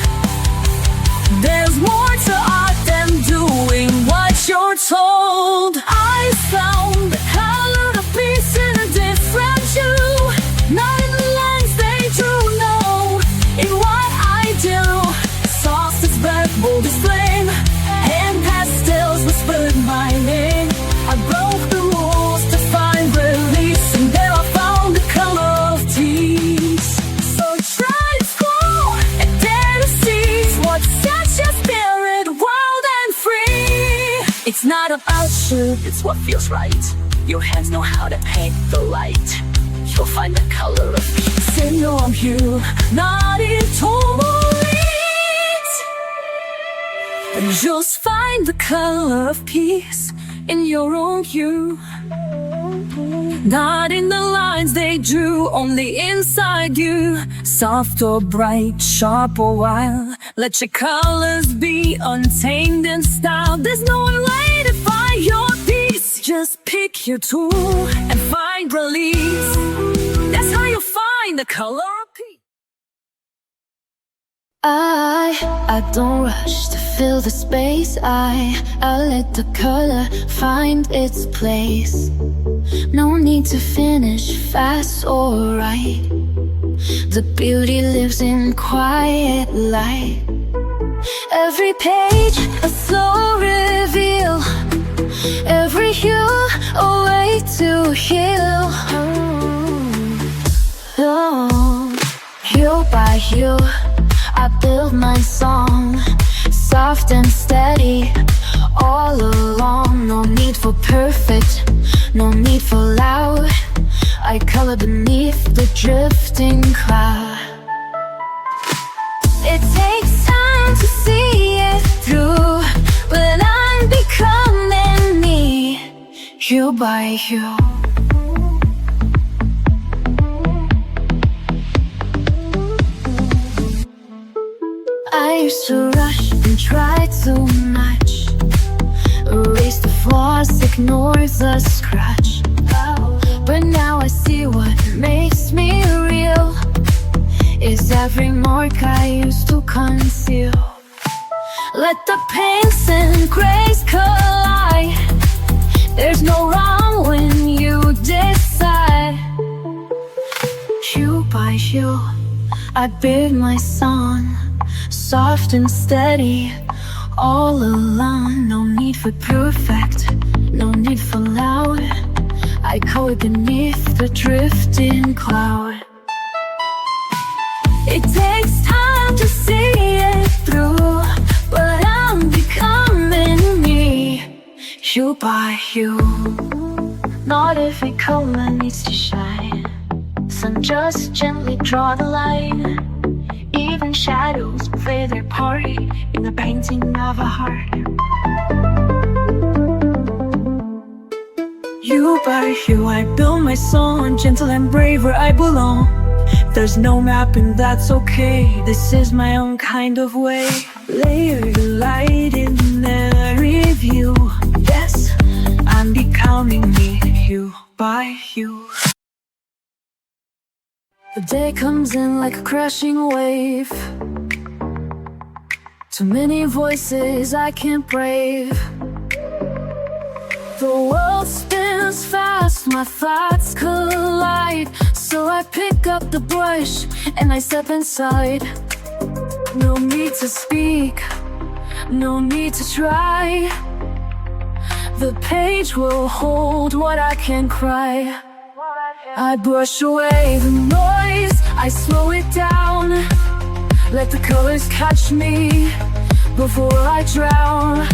There's more to art than doing what you're told. I found the color of peace in a different hue. Not in the lines they drew, no, in what I do. Soft as breath, bold as flame, hand pastels whispered my name. I broke the rules to find release, and there I found the color of peace. So try to scroll and not about you, it's what feels right. Your hands know how to paint the light. You'll find the color of peace in your own hue, not in tourmaline. And you'll find the color of peace in your own hue, not in the lines they drew, only inside you. Soft or bright, sharp or wild, let your colors be untamed in style. There's no one way to find your peace. Just pick your tool and find release. That's how you'll find the color of peace. I don't rush to fill the space. I let the color find its place. No need to finish fast or right. The beauty lives in quiet light. Every page a slow reveal, every hue a way to heal. Oh, hue by hue I build my song, soft and steady all along. No need for perfect, no need for loud. I color beneath the drifting cloud. It takes time to see it through, but I'm becoming me, hue by hue. I used to rush and try too much, erase the flaws, ignore the scratch. But now I see what makes me real is every mark I used to conceal. Let the pinks and grays collide. There's no wrong when you decide. Hue by hue I build my song, soft and steady all along. No need for perfect, no need for loud. I color beneath the drifting cloud. It takes time to see it through, but I'm becoming me, hue by hue. Not every color needs to shine. Sun just gently draw the line. Even shadows play their part in the painting of a heart. Hue by hue I build my song, gentle and brave where I belong. There's no map and that's okay, this is my own kind of way. Layer the light in every view. Yes, I'm becoming me, hue by hue. The day comes in like a crashing wave. Too many voices I can't brave. The world spins fast, my thoughts collide. So I pick up the brush and I step inside. No need to speak, no need to try. The page will hold what I can cry. I brush away the noise, I slow it down. Let the colors catch me before I drown.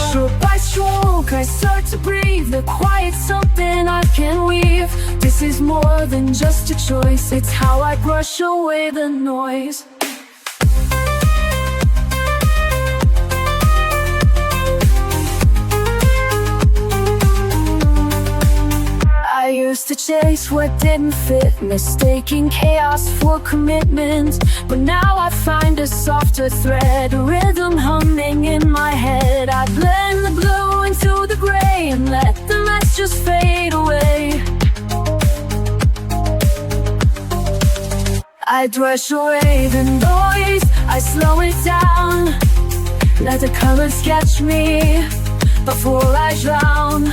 Stroke by stroke I start to breathe. The quiet's something I can weave. This is more than just a choice, it's how I brush away the noise. I used to chase what didn't fit, mistaking chaos for commitment. But now I find a softer thread, a rhythm humming in my head. I blend the blue into the gray and let the mess just fade away. I brush away the noise, I slow it down. Let the colors catch me before I drown.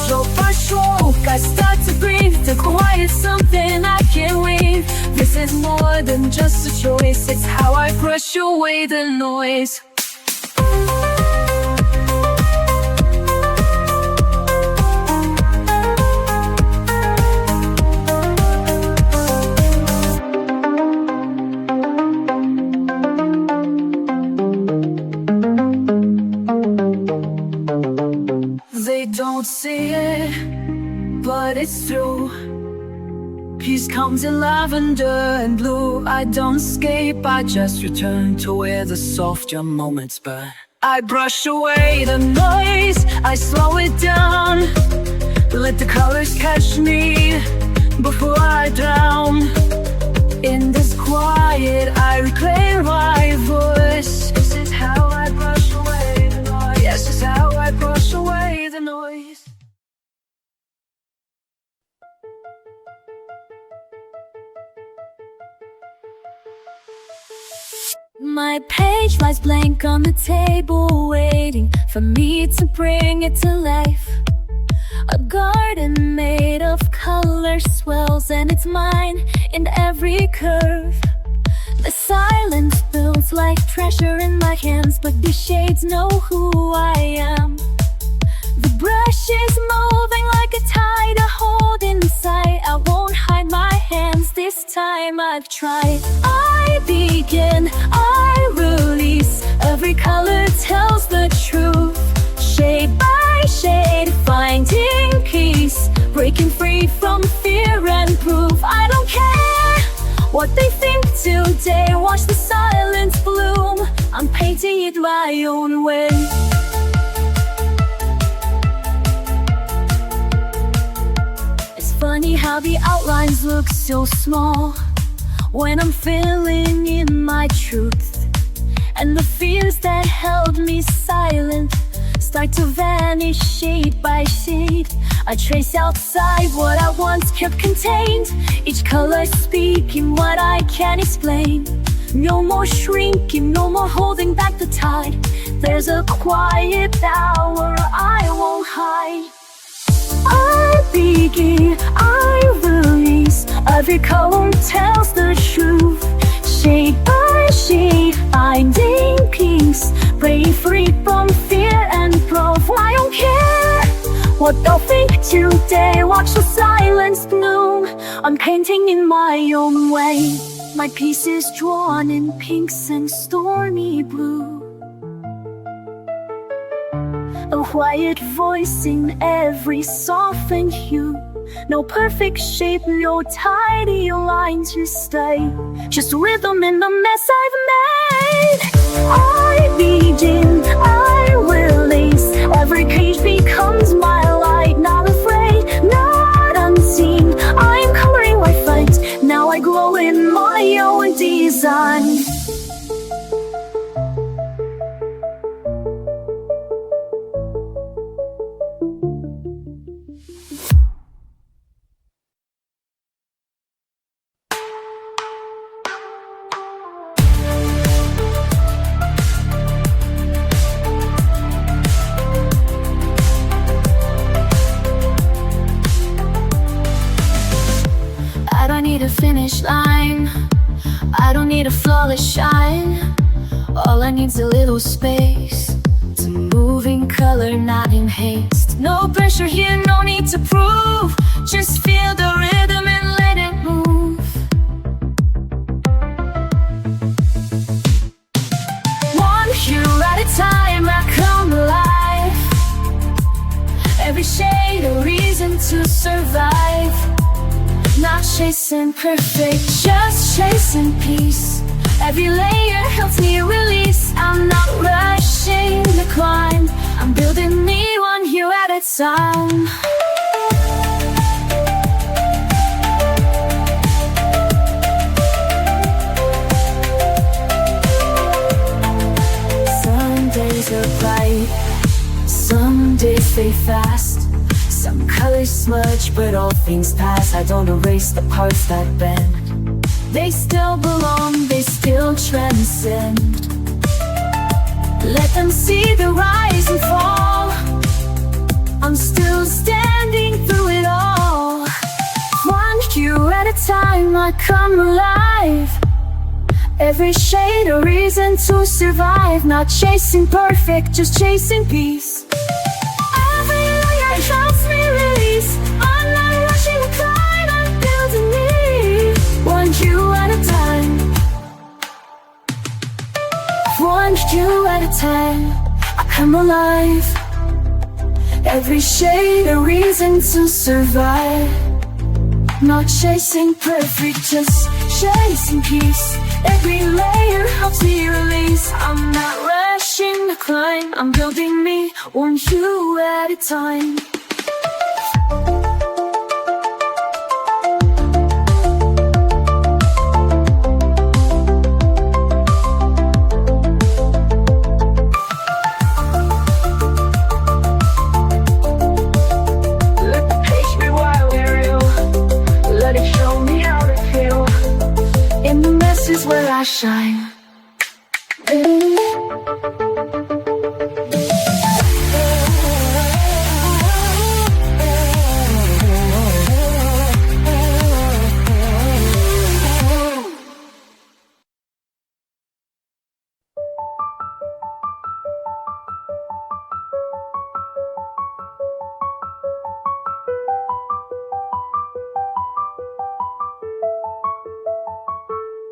Stroke by stroke I start to breathe. The quiet's something I can weave. This is more than just a choice, it's how I brush away the noise. it's through. Peace comes in lavender and blue. I don't escape, I just return to where the softer moments burn. I brush away the noise, I slow it down. Let the colors catch me before I drown. In this quiet, I reclaim my voice. This is how I brush away the noise. Yes, this is how I brush away the noise. My page lies blank on the table, waiting for me to bring it to life. A garden made of color swells, and it's mine in every curve. The silence builds like treasure in my hands, but the shades know who I am. The brush is moving like a tide I hold inside. I won't hide my hands, this time I've tried. I begin, I release. Every color tells the truth. Shade by shade, finding peace. Breaking free from fear and proof. I don't care what they think today. Watch the silence bloom. I'm painting it my own way. Funny how the outlines look so small when I'm filling in my truth, and the fears that held me silent start to vanish shade by shade. I trace outside what I once kept contained, each color speaking what I can't explain. No more shrinking, no more holding back the tide. There's a quiet power I won't hide. I begin, I release. Every color tells the truth. Shade by shade, finding peace. Break free from fear and proof. I don't care what they'll think today. Watch the silence bloom. I'm painting in my own way. My piece is drawn in pinks and stormy blue. A quiet voice in every softened hue. No perfect shape, no tidy line to stay. Just rhythm in the mess I've made. I begin, I release. Every page becomes my light. Not afraid, not unseen. I'm coloring my fight. Now I glow in my own design. Finish line, I don't need a flawless shine. All I need's a little space to move in color, not in haste. No pressure here, no need to prove. Just feel the rhythm and let it move. One hue at a time, I come alive. Every shade a reason to survive. Not chasing perfect, just chasing peace. Every layer helps me release. I'm not rushing the climb. I'm building me one hue at a time. Some days are bright, some days fade fast. Some colors smudge, but all things pass. I don't erase the parts that bend. They still belong, they still transcend. Let them see the rise and fall. I'm still standing through it all. One hue at a time, I come alive. Every shade a reason to survive. Not chasing perfect, just chasing peace. Every layer helps me release. I'm not rushing the climb, I'm building me one hue at a time. One hue at a time, I come alive. Every shade a reason to survive. Not chasing perfect, just chasing peace. Every layer helps me release. I'm not rushing the climb, I'm building me, one hue at a time. Is where I shine.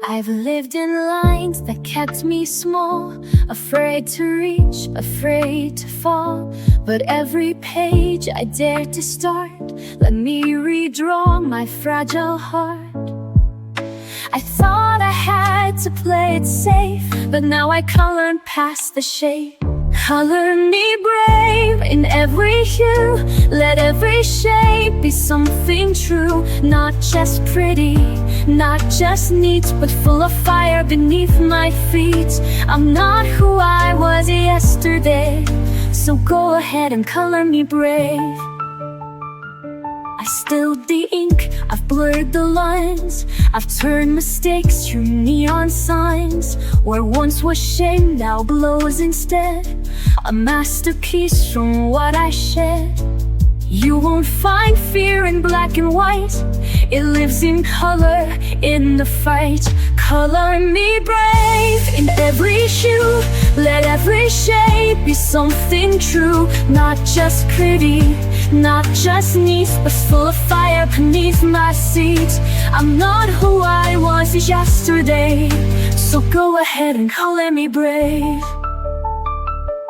I've lived in lines that kept me small, afraid to reach, afraid to fall. But every page I dared to start let me redraw my fragile heart. I thought I had to play it safe, but now I colored past the shade. Color me brave in every hue. Let every shape be something true. Not just pretty, not just neat, but full of fire beneath my feet. I'm not who I was yesterday, so go ahead and color me brave. I stilled the ink, I've blurred the lines, I've turned mistakes to neon signs. Where once was shame now glows instead, a masterpiece from what I shed. You won't find fear in black and white, it lives in color, in the fight. Color me brave in every hue. Let every shape be something true. Not just pretty, not just neat, but full of fire beneath my seat. I'm not who I was yesterday, so go ahead and color me brave.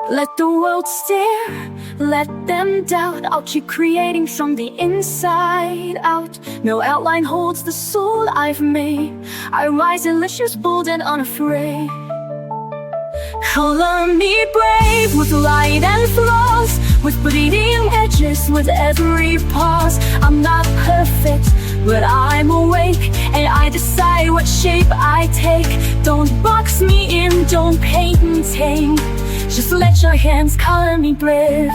Let the world stare, let them doubt. I'll keep creating from the inside out. No outline holds the soul I've made. I rise delicious, bold and unafraid. Color me brave with light and flaws, with bleeding edges with every pause. I'm not perfect, but I'm awake, and I decide what shape I take. Don't box me in, don't paint me tame. Just let your hands color me brave.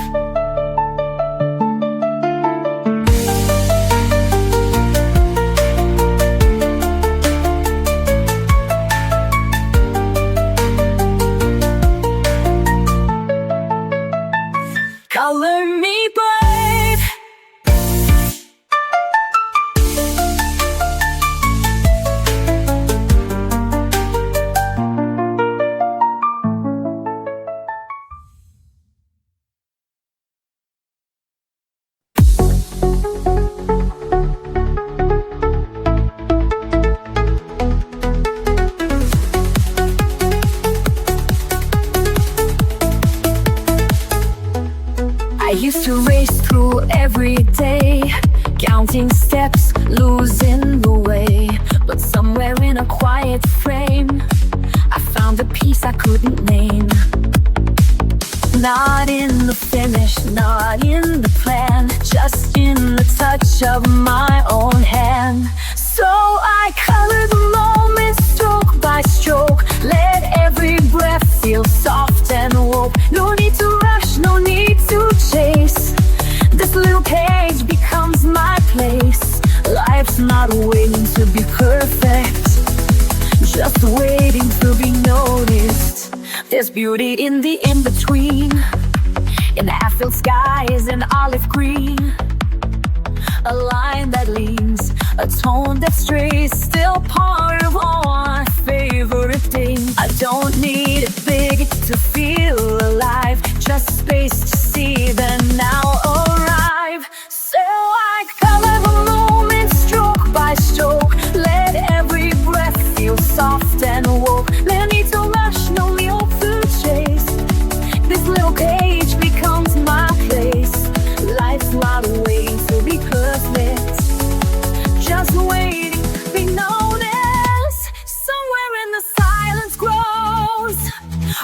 Color me brave. I used to race through every day, counting steps, losing the way. But somewhere in a quiet frame, I found a peace I couldn't name. Not in the finish, not in the plan, just in the touch of my own hand. So I color the moment stroke by stroke. Let every breath feel soft and woke. No need to rush, no need to chase. This little page becomes my place. Life's not waiting to be perfect, just waiting to be noticed. There's beauty in the in-between, in half-filled skies and olive green. A line that leans, a tone that strays, still part of all our favorite things. I don't need it big to feel alive, just space to see the now arrive. So I color the moment stroke by stroke. Let every breath feel soft and woke. No need to rush, no need to chase. This little page becomes my place.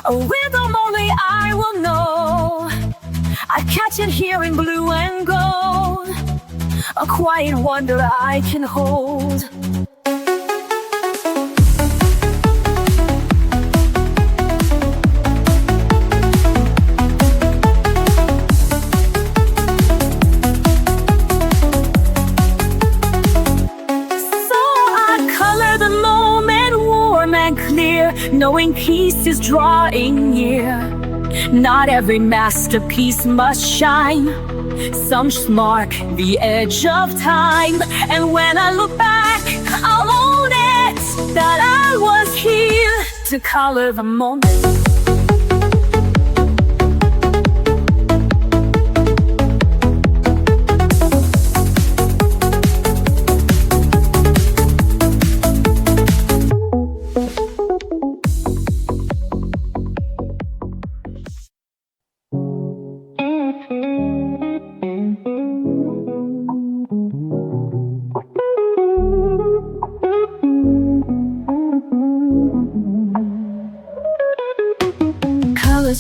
A rhythm only I will know. I catch it here in blue and gold, a quiet wonder I can hold. Knowing peace is drawing near. Not every masterpiece must shine. Some just mark the edge of time. And when I look back, I'll own it, that I was here to color the moment.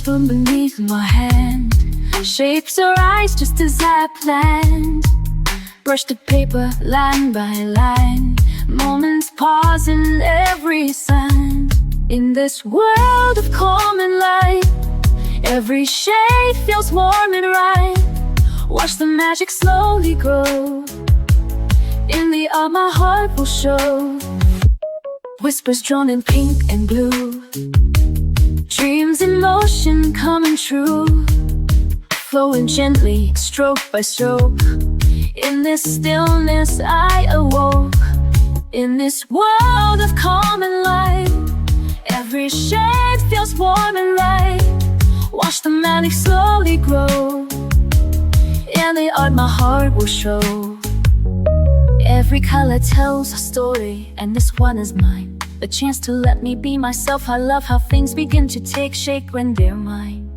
From beneath my hand, shapes arise just as I planned. Brush the paper line by line, moments pause in every sign. In this world of calm and light, every shade feels warm and right. Watch the magic slowly grow. In the art my heart will show. Whispers drawn in pink and blue, dreams in motion coming true, flowing gently, stroke by stroke. In this stillness I awoke. In this world of calm and light, every shade feels warm and right. Watch the magic slowly grow. In the art my heart will show. Every color tells a story, and this one is mine. A chance to let me be myself. I love how things begin to take shape when they're mine.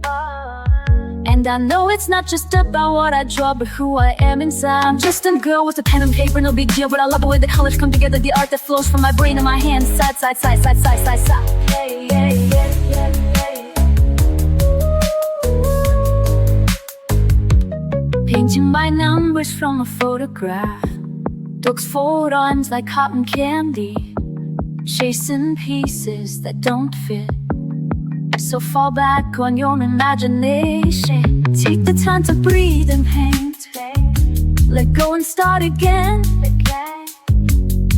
And I know it's not just about what I draw, but who I am inside. I'm just a girl with a pen and paper, no big deal. But I love the way the colors come together, the art that flows from my brain and my hands. Side, side, side, side, side, side, side. Hey, hey, hey, hey, hey. Painting by numbers from a photograph, dogs fold arms like cotton candy, chasing pieces that don't fit. So fall back on your imagination. Take the time to breathe and paint. Let go and start again.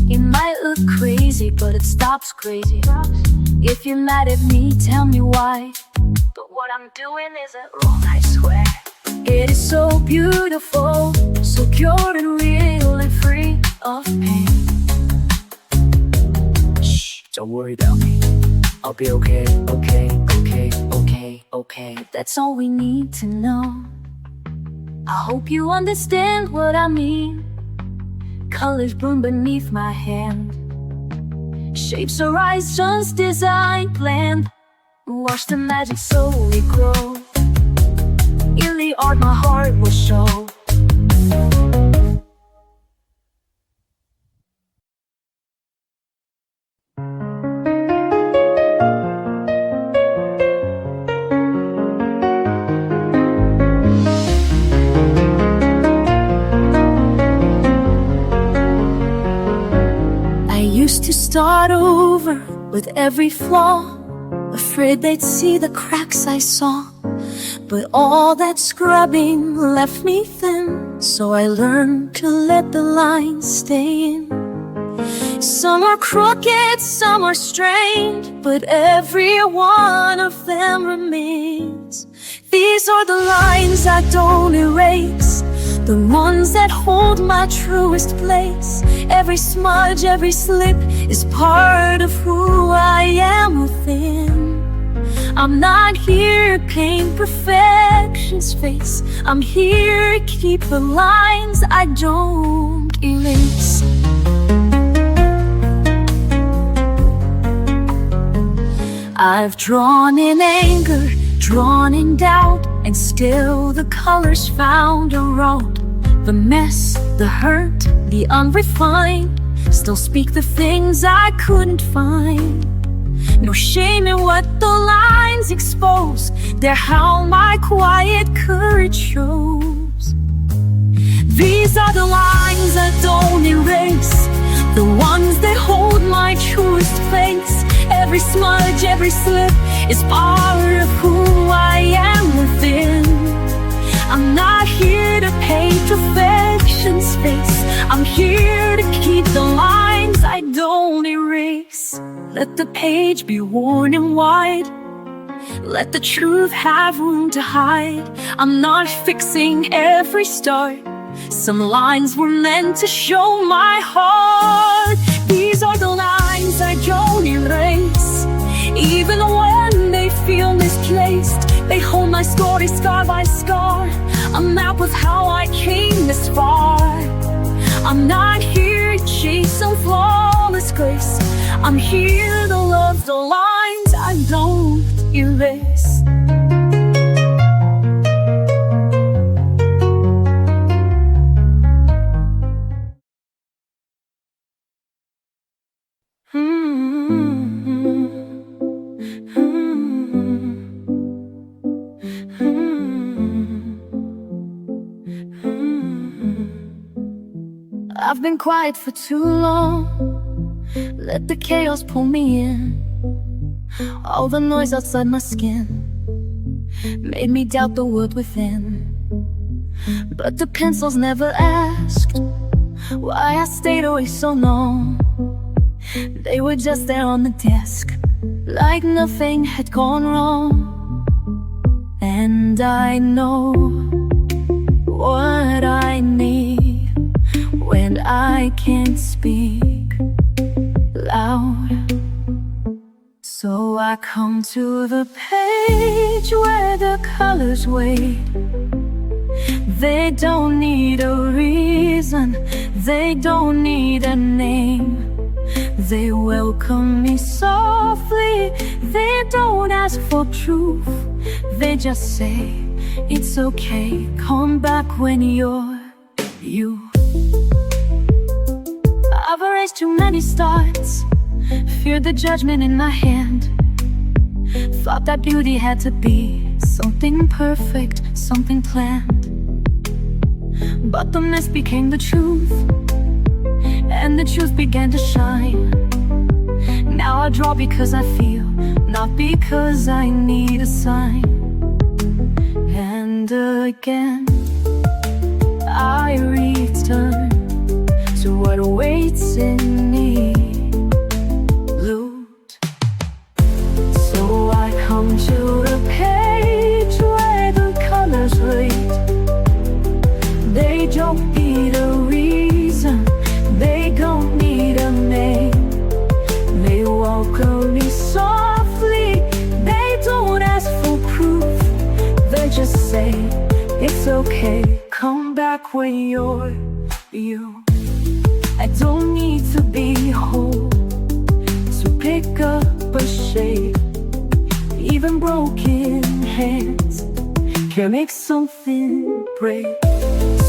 It might look crazy, but it stops crazy. If you're mad at me, tell me why. But what I'm doing isn't wrong, I swear. It is so beautiful, so pure and real and free of pain. Don't worry about me, I'll be okay, okay, okay, okay, okay. That's all we need to know. I hope you understand what I mean. Colors bloom beneath my hand, shapes arise just as I planned. Watch the magic slowly grow. In the art my heart will show. Used to start over with every flaw, afraid they'd see the cracks I saw. But all that scrubbing left me thin, so I learned to let the lines stay in. Some are crooked, some are strained, but every one of them remains. These are the lines I don't erase, the ones that hold my truest place. Every smudge, every slip is part of who I am within. I'm not here to paint perfection's face. I'm here to keep the lines I don't erase. I've drawn in anger, drawn in doubt, and still the colors found a road. The mess, the hurt, the unrefined still speak the things I couldn't find. No shame in what the lines expose. They're how my quiet courage shows. These are the lines I don't erase, the ones that hold my truest place. Every smudge, every slip is part of who I am within. I'm not here to paint perfection's face. I'm here to keep the lines I don't erase. Let the page be worn and wide. Let the truth have room to hide. I'm not fixing every start. Some lines were meant to show my heart. These are the lines I don't erase, even when they feel misplaced. They hold my story scar by scar, a map with how I came this far. I'm not here to chase some flawless grace. I'm here to love the lines I don't erase. I've been quiet for too long. Let the chaos pull me in. All the noise outside my skin made me doubt the world within. But the pencils never asked why I stayed away so long. They were just there on the desk, like nothing had gone wrong. And I know what I need when I can't speak loud. So I come to the page where the colors wait. They don't need a reason, they don't need a name. They welcome me softly, they don't ask for proof. They just say, it's okay, come back when you're you. I've erased too many starts, feared the judgment in my hand. Thought that beauty had to be something perfect, something planned. But the mess became the truth, and the truth began to shine. Now I draw because I feel, not because I need a sign. And again I return to what awaits in me, loot. So I come to the page where the colors wait. They don't need a reason, they don't need a name. They welcome me softly, they don't ask for proof. They just say, it's okay, come back when you're you. I don't need to be whole to pick up a shade. Even broken hands can make something break.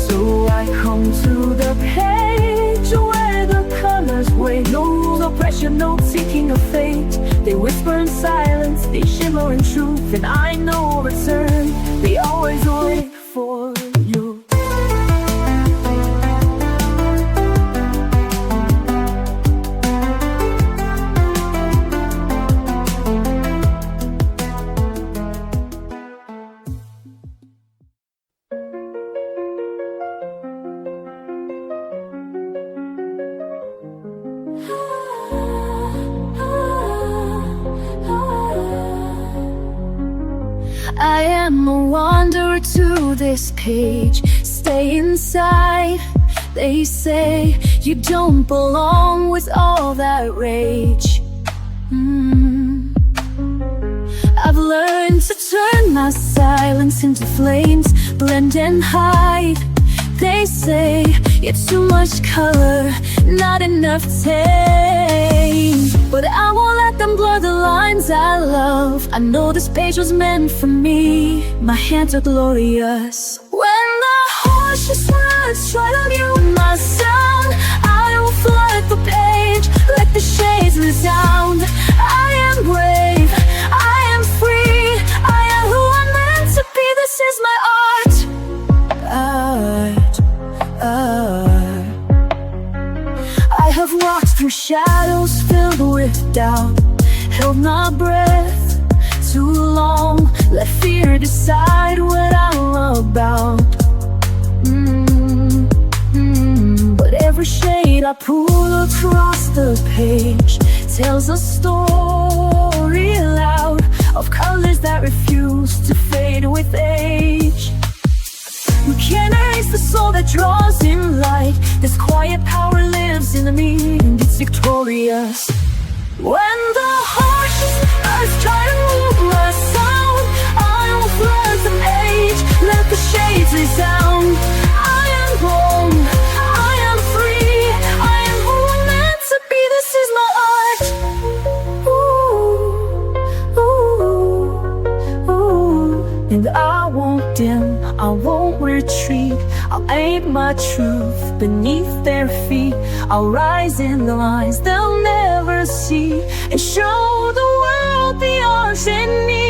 So I come to the page where the colors wait. No rules or pressure, no seeking of fate. They whisper in silence, they shimmer in truth. And I know return, they always wait for you. I am a wanderer to this page. Stay inside. They say you don't belong with all that rage. I've learned to turn my silence into flames, blend and hide. They say it's too much color, not enough tame. But I won't let them blur the lines I love. I know this page was meant for me. My hands are glorious. When the harshness runs try to mute my sound, I will flood the page, let the shades resound. I am fear decide what I'm about. But every shade I pull across the page tells a story loud of colors that refuse to fade with age. You can't erase the soul that draws in light. This quiet power lives in me and it's victorious. When the harshest earth try to move my sound, I will flood the page, let the shades resound. I am home, I am free, I am who I'm meant to be. This is my art. And I won't dim, I won't retreat. I'll aim my truth beneath their feet. I'll rise in the lines they'll never see, and show the world the arts in me.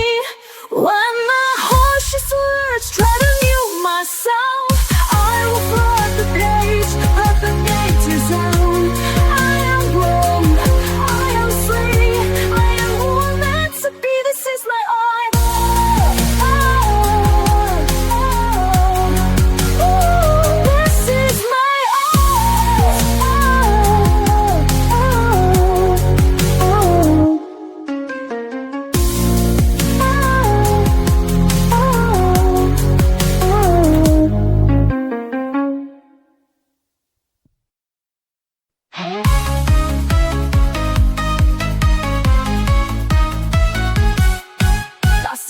When the harshest words try to mute my sound, I will flood the page, let the gates resound. I am grown, I am free, I am who I'm meant to be. This is my art.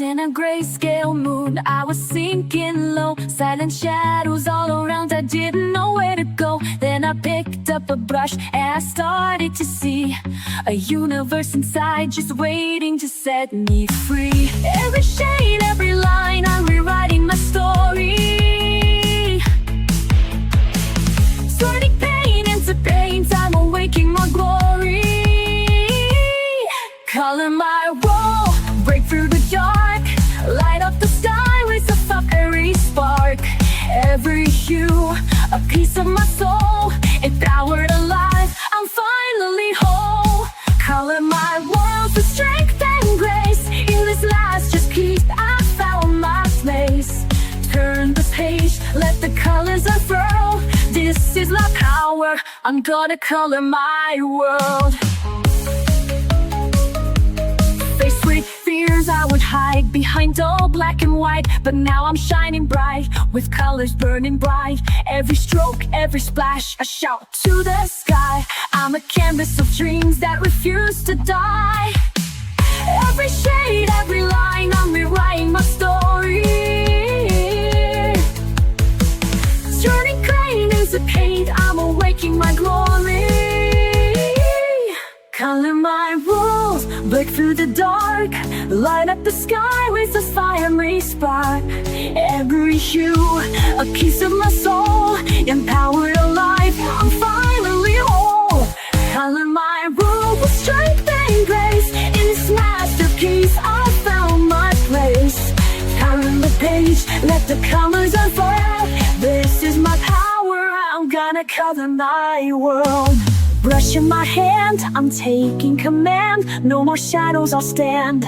In a grayscale mood, I was sinking low. Silent shadows all around, I didn't know where to go. Then I picked up a brush and I started to see a universe inside just waiting to set me free. Every shade, every line, I'm rewriting my story. Turning pain into paint, I'm awaking my glory. Color my wall, break through the dark, light up the sky with a fiery spark. Every hue, a piece of my soul, empowered alive, I'm finally whole. Color my world with strength and grace. In this last just piece, I found my place. Turn the page, let the colors unfurl. This is my power, I'm gonna color my world. Faced with fears I would hide behind all black and white, but now I'm shining bright with colors burning bright. Every stroke, every splash, a shout to the sky. I'm a canvas of dreams that refuse to die. Every shade, every line, I'm rewriting my story. Turning pain into paint, I'm awaking my glory. Color my rules, break through the dark, light up the sky with a fiery spark. Every hue, a piece of my soul, empowered alive, I'm finally whole. Color my rules with strength and grace. In this masterpiece, I found my place. Turn the page, let the colors unfurl. This is my power, I'm gonna color my world. Brush in my hand, I'm taking command. No more shadows, I'll stand.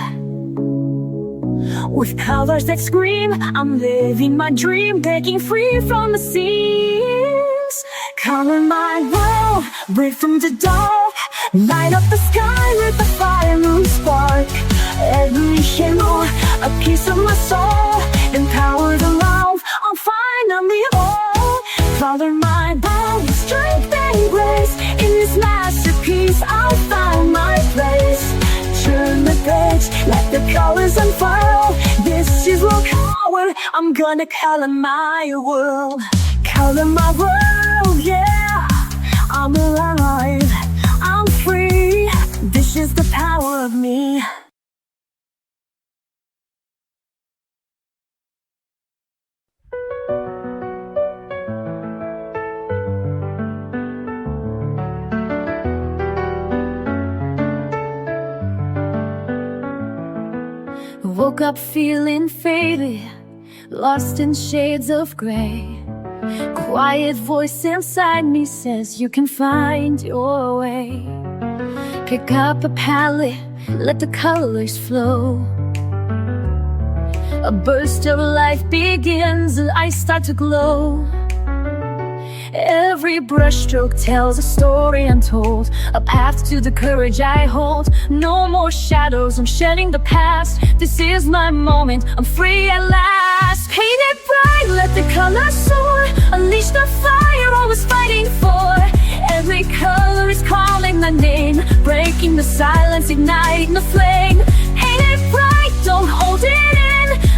With colors that scream, I'm living my dream, breaking free from the seams. Color my world, break from the dark, light up the sky with a fiery spark. Every hero, a piece of my soul, empowered alive, I'm finally whole. Color my world with strength and grace. In this masterpiece, I found my place. Turn the page, let the colors unfurl. This is what power, I'm gonna color my world. Color my world, yeah. I'm alive, I'm free. This is the power of me. Woke up feeling faded, lost in shades of gray. Quiet voice inside me says you can find your way. Pick up a palette, let the colors flow. A burst of life begins and I start to glow. Every brushstroke tells a story untold, a path to the courage I hold. No more shadows, I'm shedding the past. This is my moment, I'm free at last. Paint it bright, let the colors soar. Unleash the fire I was fighting for. Every color is calling my name, breaking the silence, igniting the flame. Paint it bright, don't hold it in.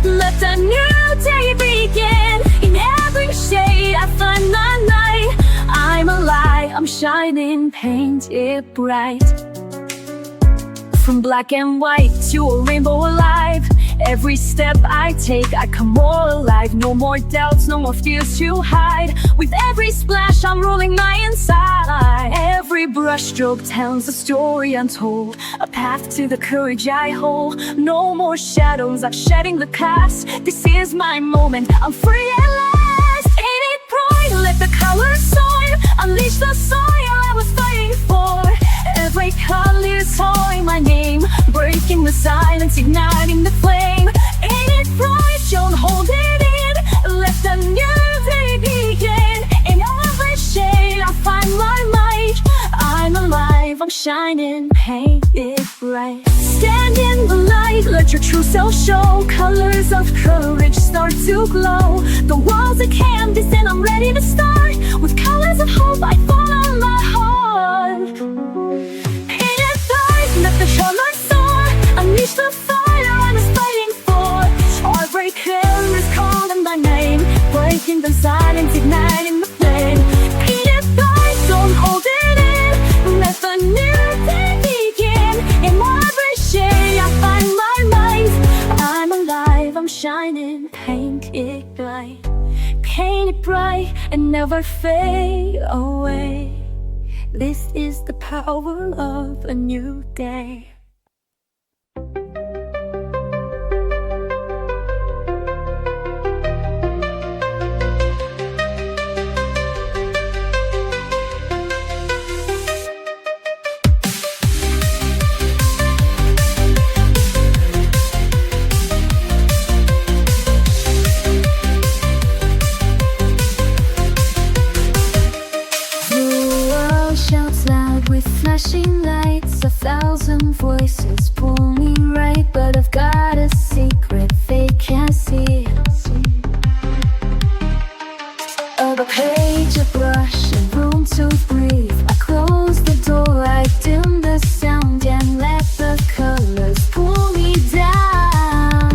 Let the new day begin. In every shade I find the light. I'm alive, I'm shining, paint it bright. From black and white to a rainbow alive. Every step I take, I come more alive. No more doubts, no more fears to hide. With every splash, I'm rolling my inside. Every brushstroke tells a story untold, a path to the courage I hold. No more shadows, I'm shedding the past. This is my moment, I'm free at last. Ain't it bright, let the colors soar. Unleash the soil I was fighting for. Every color is calling my name, breaking the silence, igniting the flame. Ain't it bright, don't hold it in. Let the new day begin. In every shade I find my light. I'm alive, I'm shining, paint it bright. Stand in the light, let your true self show. Colors of courage start to glow. The world's a canvas and I'm ready to start. With colors of hope I follow my heart. Paint it bright, let the colors soar. Unleash the fire I was fighting for. Every color is calling my name, breaking the silence, igniting the flame. Paint it bright, don't hold it in. Let the new day begin. In every shade I find my light. I'm alive, I'm shining, paint it bright. Paint it bright and never fade away. This is the power of a new day. Flashing lights, 1,000 voices pull me right, but I've got a secret they can't see. A page, a brush, a room to breathe. I close the door, I dim the sound and let the colors pull me down.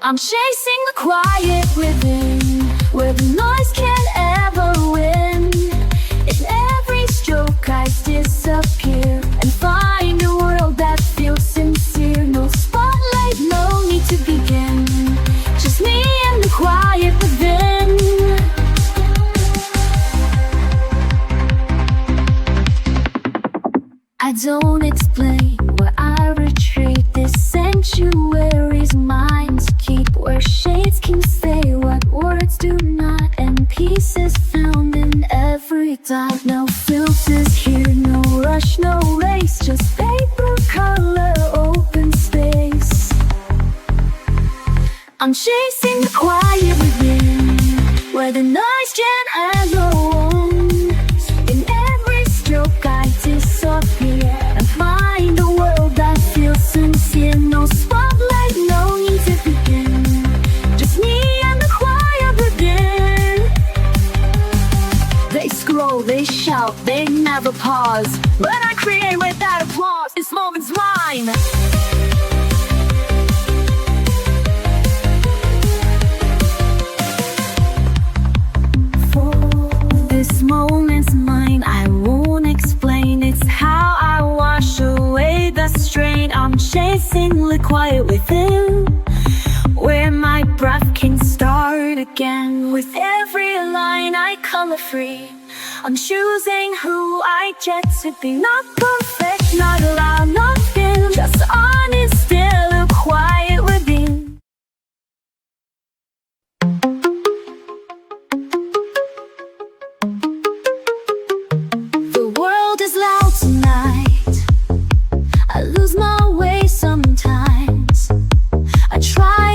I'm chasing the quiet within, where the noise can't ever win. In every stroke I disappear and find a world that feels sincere. No spotlight, no need to begin, just me and the quiet within. I don't explain where I retreat. This sanctuary's mine to keep, where shades can say what words do not, and peace is found in every dot. No filters here, no rush, no race, just paper, color, open space. I'm chasing the quiet within, where the noise can't ever own. In every stroke I disappear and find a world that feels sincere. No spotlight, no need to begin, just me and the quiet within. They scroll, they shout, they never pause. When I create without applause, this moment's mine. This moment's mine, I won't explain. It's how I wash away the strain. I'm chasing the quiet within, where my breath can start again. With every line I color free, I'm choosing who I get to be. Not perfect, not loud, not thin, just honest, still a quiet within. The world is loud tonight, I lose my way sometimes. I try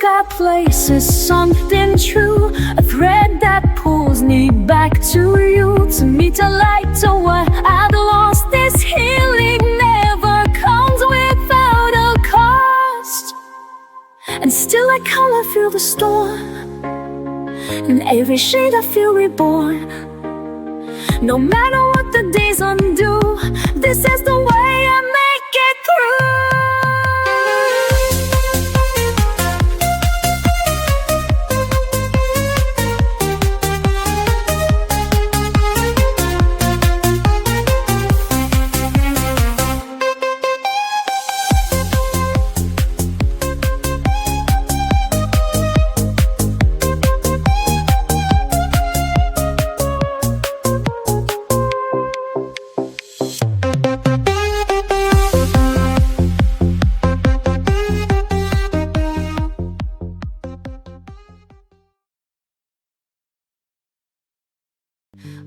got places, something true, a thread that pulls me back to you. To meet the light to what I'd lost. This healing never comes without a cost. And still I color feel the storm. In every shade I feel reborn. No matter what the days undo, this is the way I make it through.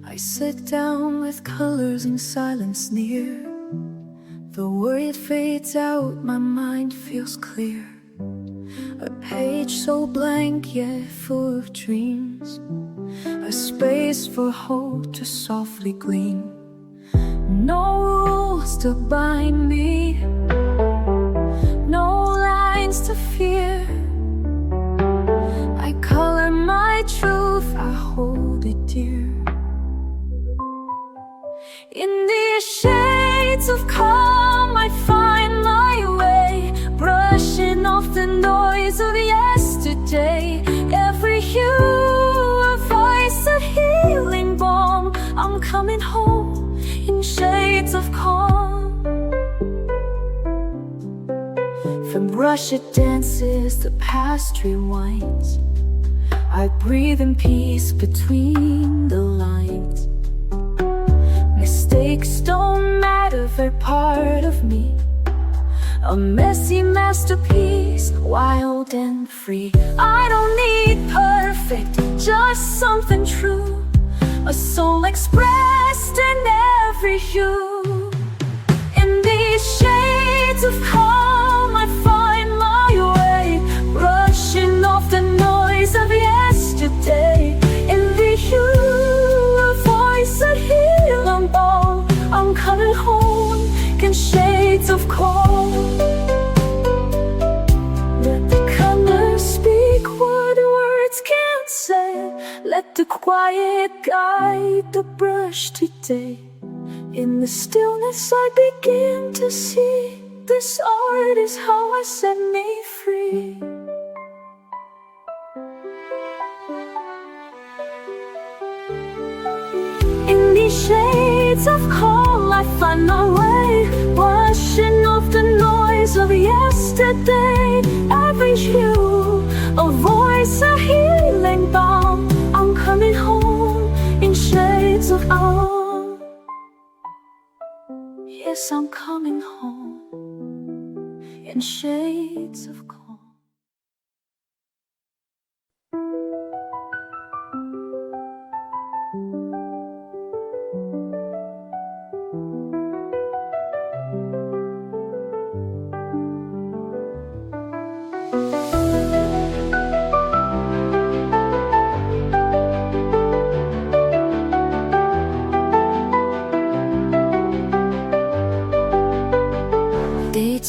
I sit down with colors in silence near. The worry it fades out, my mind feels clear. A page so blank yet full of dreams, a space for hope to softly gleam. No rules to bind me, no lines to fear. I color my truth, I hold it dear. In these shades of calm I find my way, brushing off the noise of yesterday. Every hue a voice, a healing balm. I'm coming home in shades of calm. From brush it dances, the past rewinds. I breathe in peace between the lines. Mistakes don't matter, they're part of me. A messy masterpiece, wild and free. I don't need perfect, just something true. A soul expressed in every hue. In these shades of calm I find my way, brushing off the noise of yesterday. In the hue a voice I hear. I'm coming home in shades of cold. Let the colors speak what words can't say. Let the quiet guide the brush today. In the stillness I begin to see, this art is how I set me free. In these shades of calm I find my way, washing off the noise of yesterday. Every hue, a voice, a healing balm. I'm coming home in shades of calm. Yes, I'm coming home in shades of calm.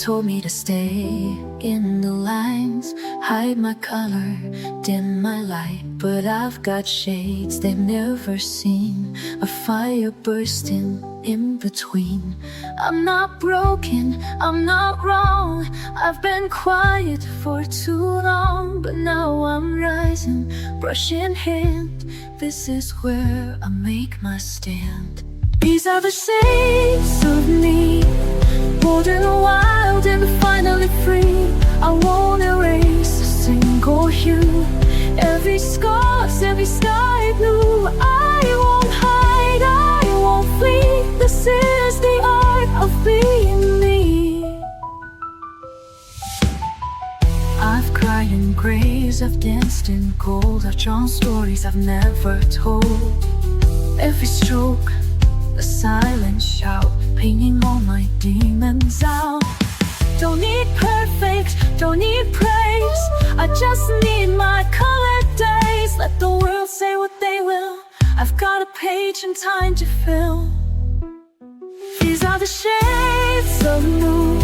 Told me to stay in the lines, hide my color, dim my light. But I've got shades they've never seen, a fire bursting in between. I'm not broken, I'm not wrong. I've been quiet for too long, but now I'm rising, brush in hand. This is where I make my stand. These are the shades of me, bold and wild and finally free. I won't erase a single hue, every scar's, every sky blue. I won't hide, I won't flee. This is the art of being me. I've cried in graves, I've danced in gold, I've drawn stories I've never told. Every stroke, a silent shout, painting all my demons out. Don't need perfect, don't need praise. I just need my colored days. Let the world say what they will. I've got a page and time to fill. These are the shades of blue,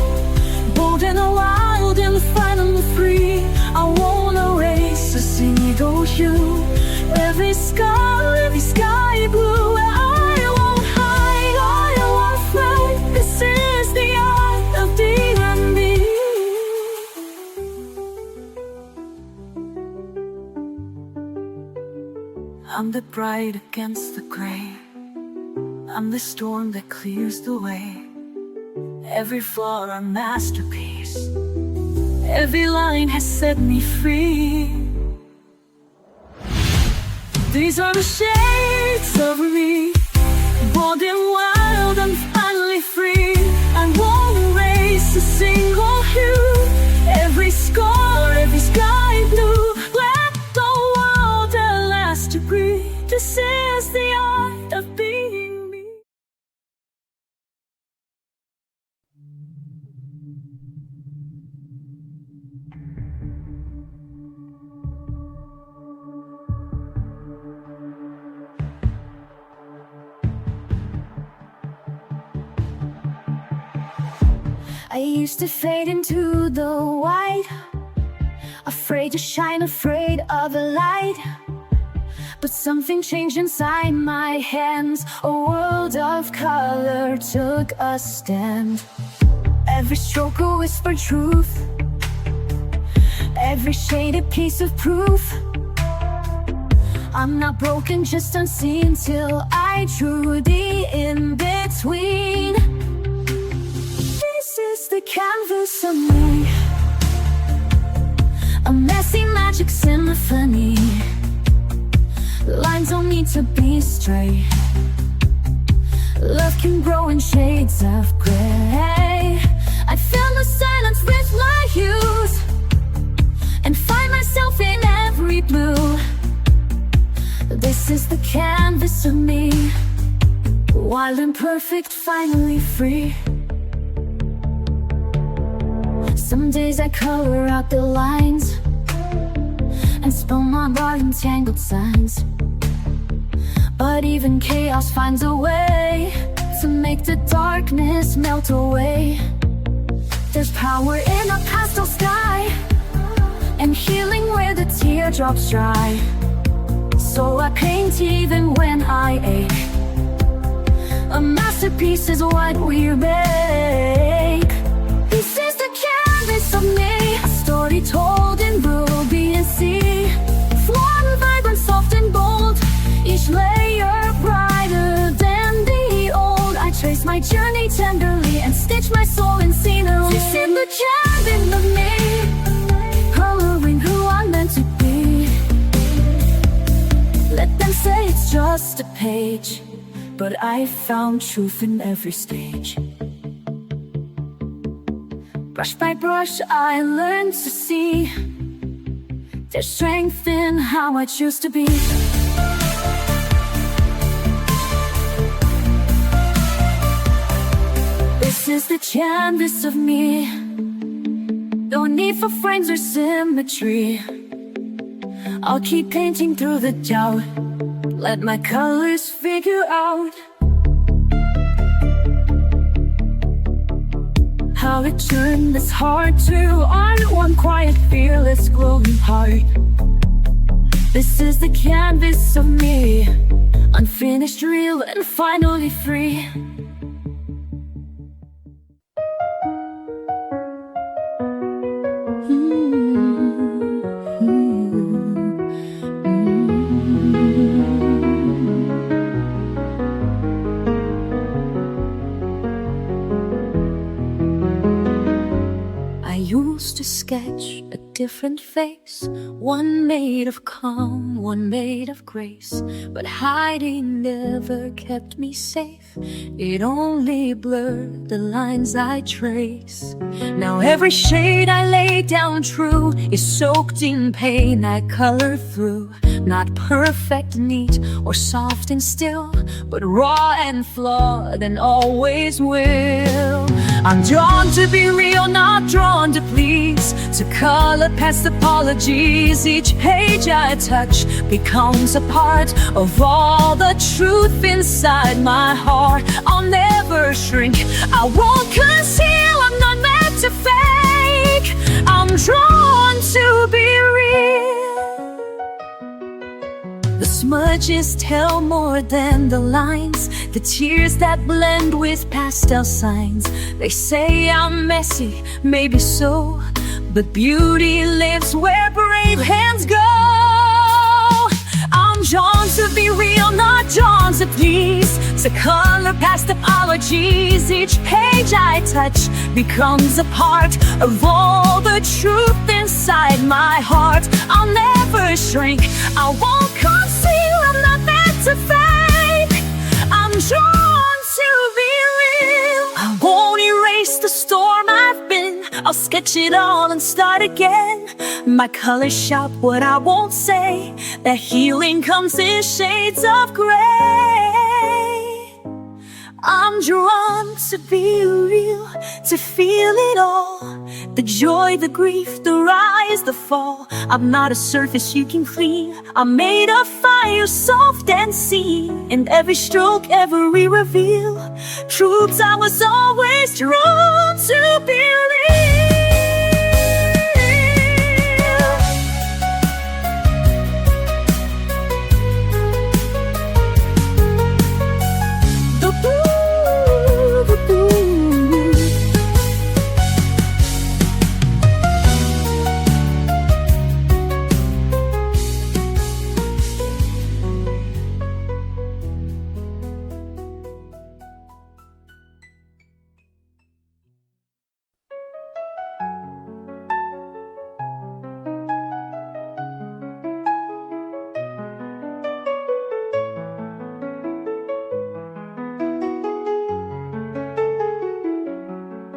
bold and wild and finally free. I won't erase a single hue. Every sky blue. I won't hide, I won't flight. This is the art of D&B. I'm the bright against the gray. I'm the storm that clears the way. Every flaw a masterpiece. Every line has set me free. These are the shades of me, bold and wild and finally free. I won't erase a single hue. Every scar, every sky blue. Let the world at last agree. This is the art of being me. I used to fade into the white, afraid to shine, afraid of the light. But something changed inside my hands. A world of color took a stand. Every stroke a whispered truth, every shade a piece of proof. I'm not broken, just unseen, till I drew the in-between. This is the canvas of me, a messy magic symphony. Lines don't need to be straight. Love can grow in shades of gray. I fill the silence with my hues and find myself in every blue. This is the canvas of me, wild and perfect, finally free. Some days I color out the lines and spell my art in tangled signs. But even chaos finds a way to make the darkness melt away. There's power in a pastel sky and healing where the teardrops dry. So I paint even when I ache. A masterpiece is what we make. This is the canvas of me, a story told in ruby and sea. Flawed, vibrant, soft and bold, each layer brighter than the old. I trace my journey tenderly and stitch my soul in scenery. This is the canvas of me, coloring who I'm meant to be. Let them say it's just a page, but I found truth in every stage. Brush by brush I learned to see there's strength in how I choose to be. This is the canvas of me, no need for frames or symmetry. I'll keep painting through the doubt, let my colors figure out how to turn this heart to art. One quiet, fearless, glowing heart. This is the canvas of me, unfinished, real, and finally free. To sketch a different face, one made of calm, one made of grace. But hiding never kept me safe, it only blurred the lines I trace. Now every shade I lay down true is soaked in pain I color through. Not perfect, neat, or soft and still, but raw and flawed and always will. I'm drawn to be real, not drawn to please, to color past apologies. Each page I touch becomes a part of all the truth inside my heart. I'll never shrink, I won't conceal, I'm not meant to fake. I'm drawn to be real. The smudges tell more than the lines, the tears that blend with pastel signs. They say I'm messy, maybe so, but beauty lives where brave hands go. I'm drawn to be real, not drawn to please, to color past apologies. Each page I touch becomes a part of all the truth inside my heart. I'll never shrink, I won't conceal, I'm not meant to fake. I'm drawn to be real. I won't erase the storm I've been, I'll sketch it all and start again. My colors shout what I won't say, that healing comes in shades of gray. I'm drawn to be real, to feel it all, the joy, the grief, the rise, the fall. I'm not a surface you can clean, I'm made of fire, soft and seen. In every stroke, every reveal, truths I was always drawn to believe.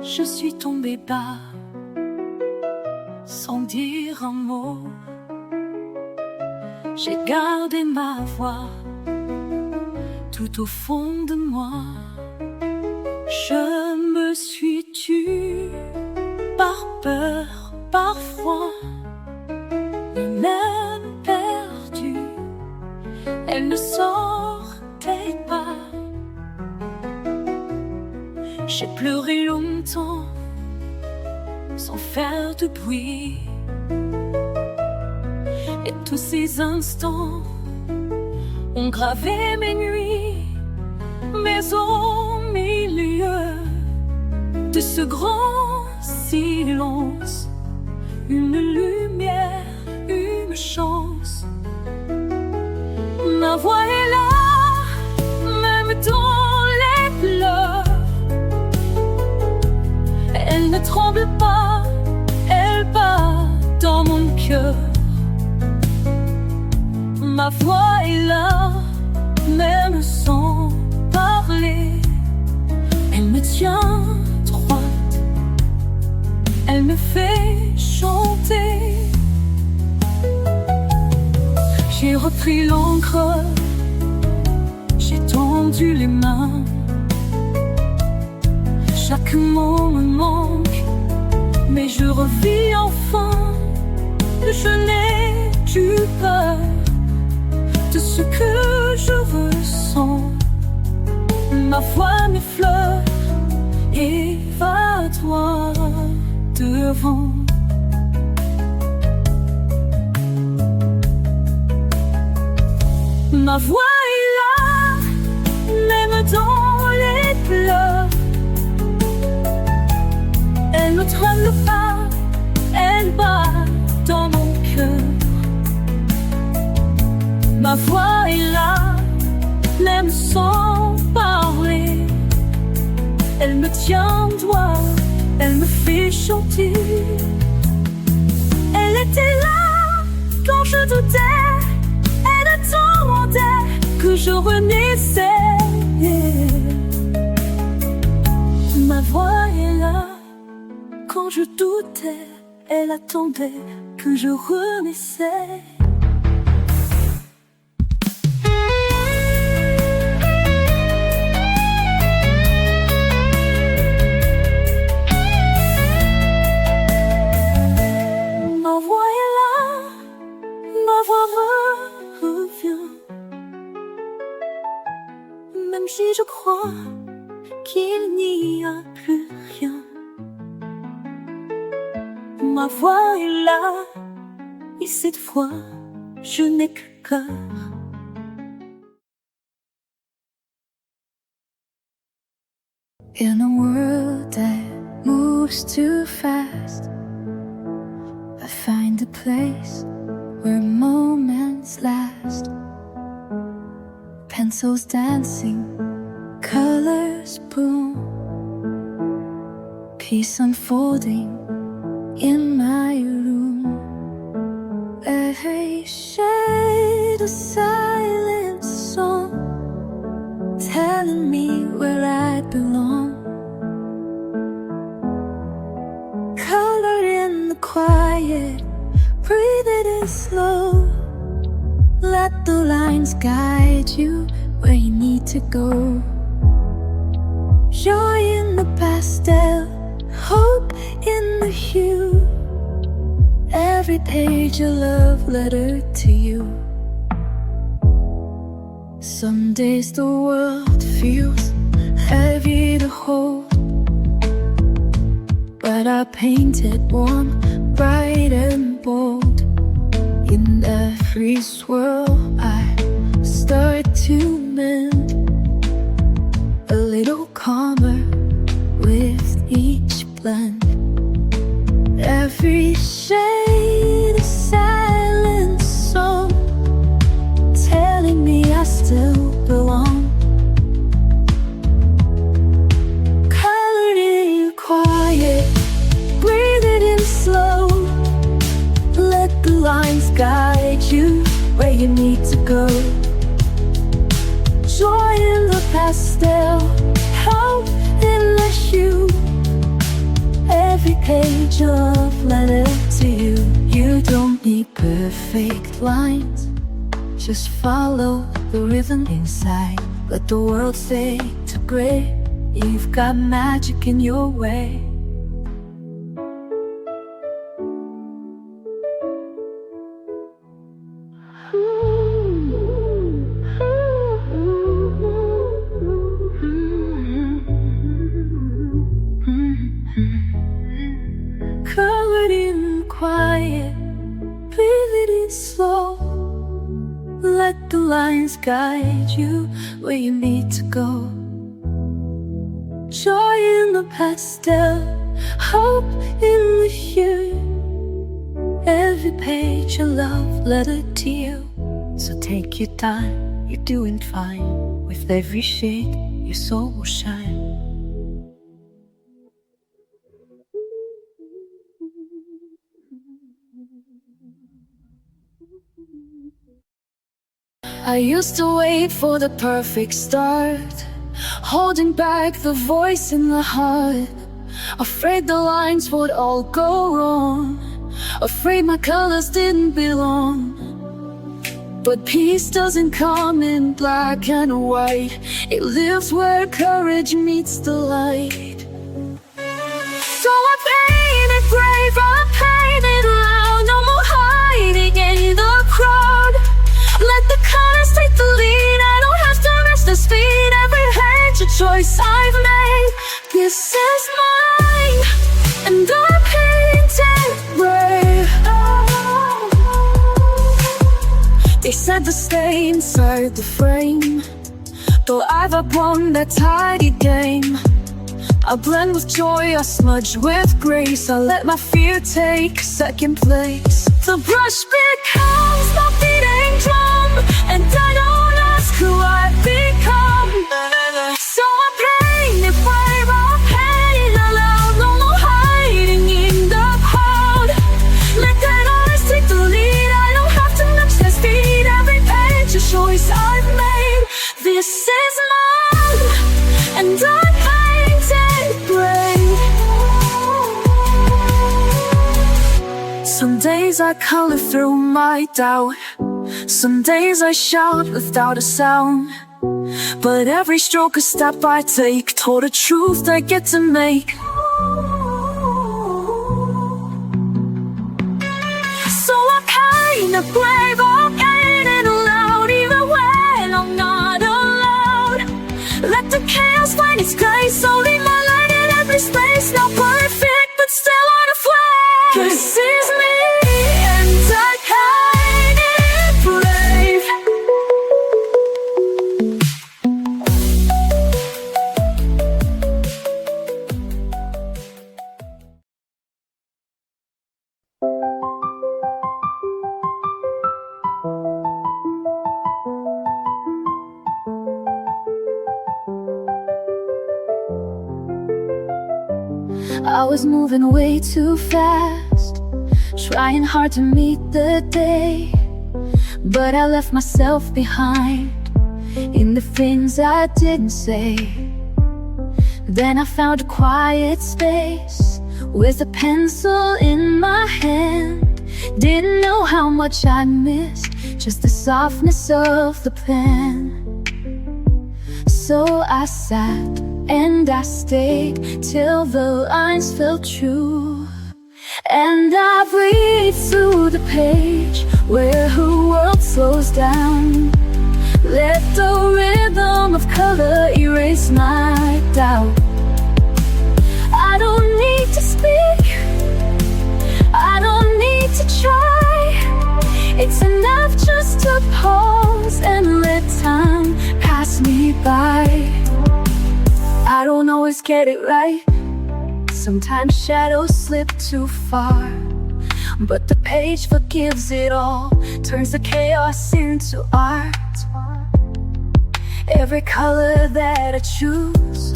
Je suis tombée bas, sans dire un mot. J'ai gardé ma voix, tout au fond de moi. Je me suis tue, par peur, par froid, et même perdue. Elle ne sortait pas. J'ai pleuré longtemps, sans faire de bruit. Et tous ces instants ont gravé mes nuits. Mais au milieu de ce grand silence, une lumière, une chance. Ma voix est là, même dans les pleurs. Elle ne tremble pas, elle bat dans mon cœur. Ma voix est là, même sans parler. Elle me tient droite, elle me fait chanter. J'ai repris l'encre, j'ai tendu les mains. Chaque mot me manque, mais je revis enfin. Je n'ai plus peur de ce que je ressens. Ma voix m'effleure et va droit devant. Ma voix est là, même dans les pleurs. Elle ne tremble pas, elle bat dans mon cœur. Ma voix est là, même sans parler. Elle me tient droit, elle me fait chanter. Elle était là quand je doutais, elle attendait que je renaissais. Ma voix est là, quand je doutais, elle attendait que je renaissais. ma voix revient. Même si je crois qu'il n'y a plus rien, ma voix est là, et cette fois, je n'ai que cœur. In a world that moves too fast, I find a place where moments last. Pencils dancing, colors boom, peace unfolding in my room. Every shade a silent song, telling me where I belong. Color in the quiet, breathe it in slow. Let the lines guide you where you need to go. Joy in the pastel, hope in the hue. Every page a love letter to you. Some days the world feels heavy to hold, but I paint it warm, bright and bold. In every swirl I start to mend, a little calmer with each blend. Every shade a silent song, telling me I still belong. Color in quiet, breathe it in slow. Let the lines guide you where you need to go. Joy in the pastel, hope in the hue. Every page of letter to you. You don't need perfect lines, just follow the rhythm inside. Let the world fade to gray. You've got magic in your way. Covered in quiet, breathe it in slow. Let the lines guide you where you need to go. Joy in the pastel, hope in the hue. Every page a love letter to you. So take your time, you're doing fine. With every shade, your soul will shine. I used to wait for the perfect start, holding back the voice in the heart. Afraid the lines would all go wrong, afraid my colors didn't belong. But peace doesn't come in black and white, it lives where courage meets the light. So I paint it brave, I paint it loud, no more hiding in the crowd. Let the colors take the lead, I don't have to rest the speed. Every page a choice I've made, this is mine, and I paint it brave. They said to stay inside the frame, though I've outgrown that tidy game. I blend with joy, I smudge with grace, I let my fear take second place. The brush becomes the beating drum, and I don't ask who I've become. So I paint it brave, I paint it aloud, no more hiding in the crowd. Let that eyes take the lead, I don't have to match their speed. Every page a choice I've made, this is mine, and I paint it brave. Some days I color through my doubt, some days I shout without a sound. But every stroke a step I take toward a truth I get to make. So I paint the grave again and aloud, even when I'm not allowed. Let the chaos find its place, so leave my light in every space. Not perfect, but still on a flame. This is me, and I hide it brave. I was moving way too fast, trying hard to meet the day, but I left myself behind in the things I didn't say. Then I found a quiet space with a pencil in my hand. Didn't know how much I missed, just the softness of the pen. So I sat and I stayed till the lines felt true, and I breathed through the page where her world slows down. Let the rhythm of color erase my doubt. I don't need to speak, I don't need to try. It's enough just to pause and let time pass me by. I don't always get it right, sometimes shadows slip too far, but the page forgives it all, turns the chaos into art. Every color that I choose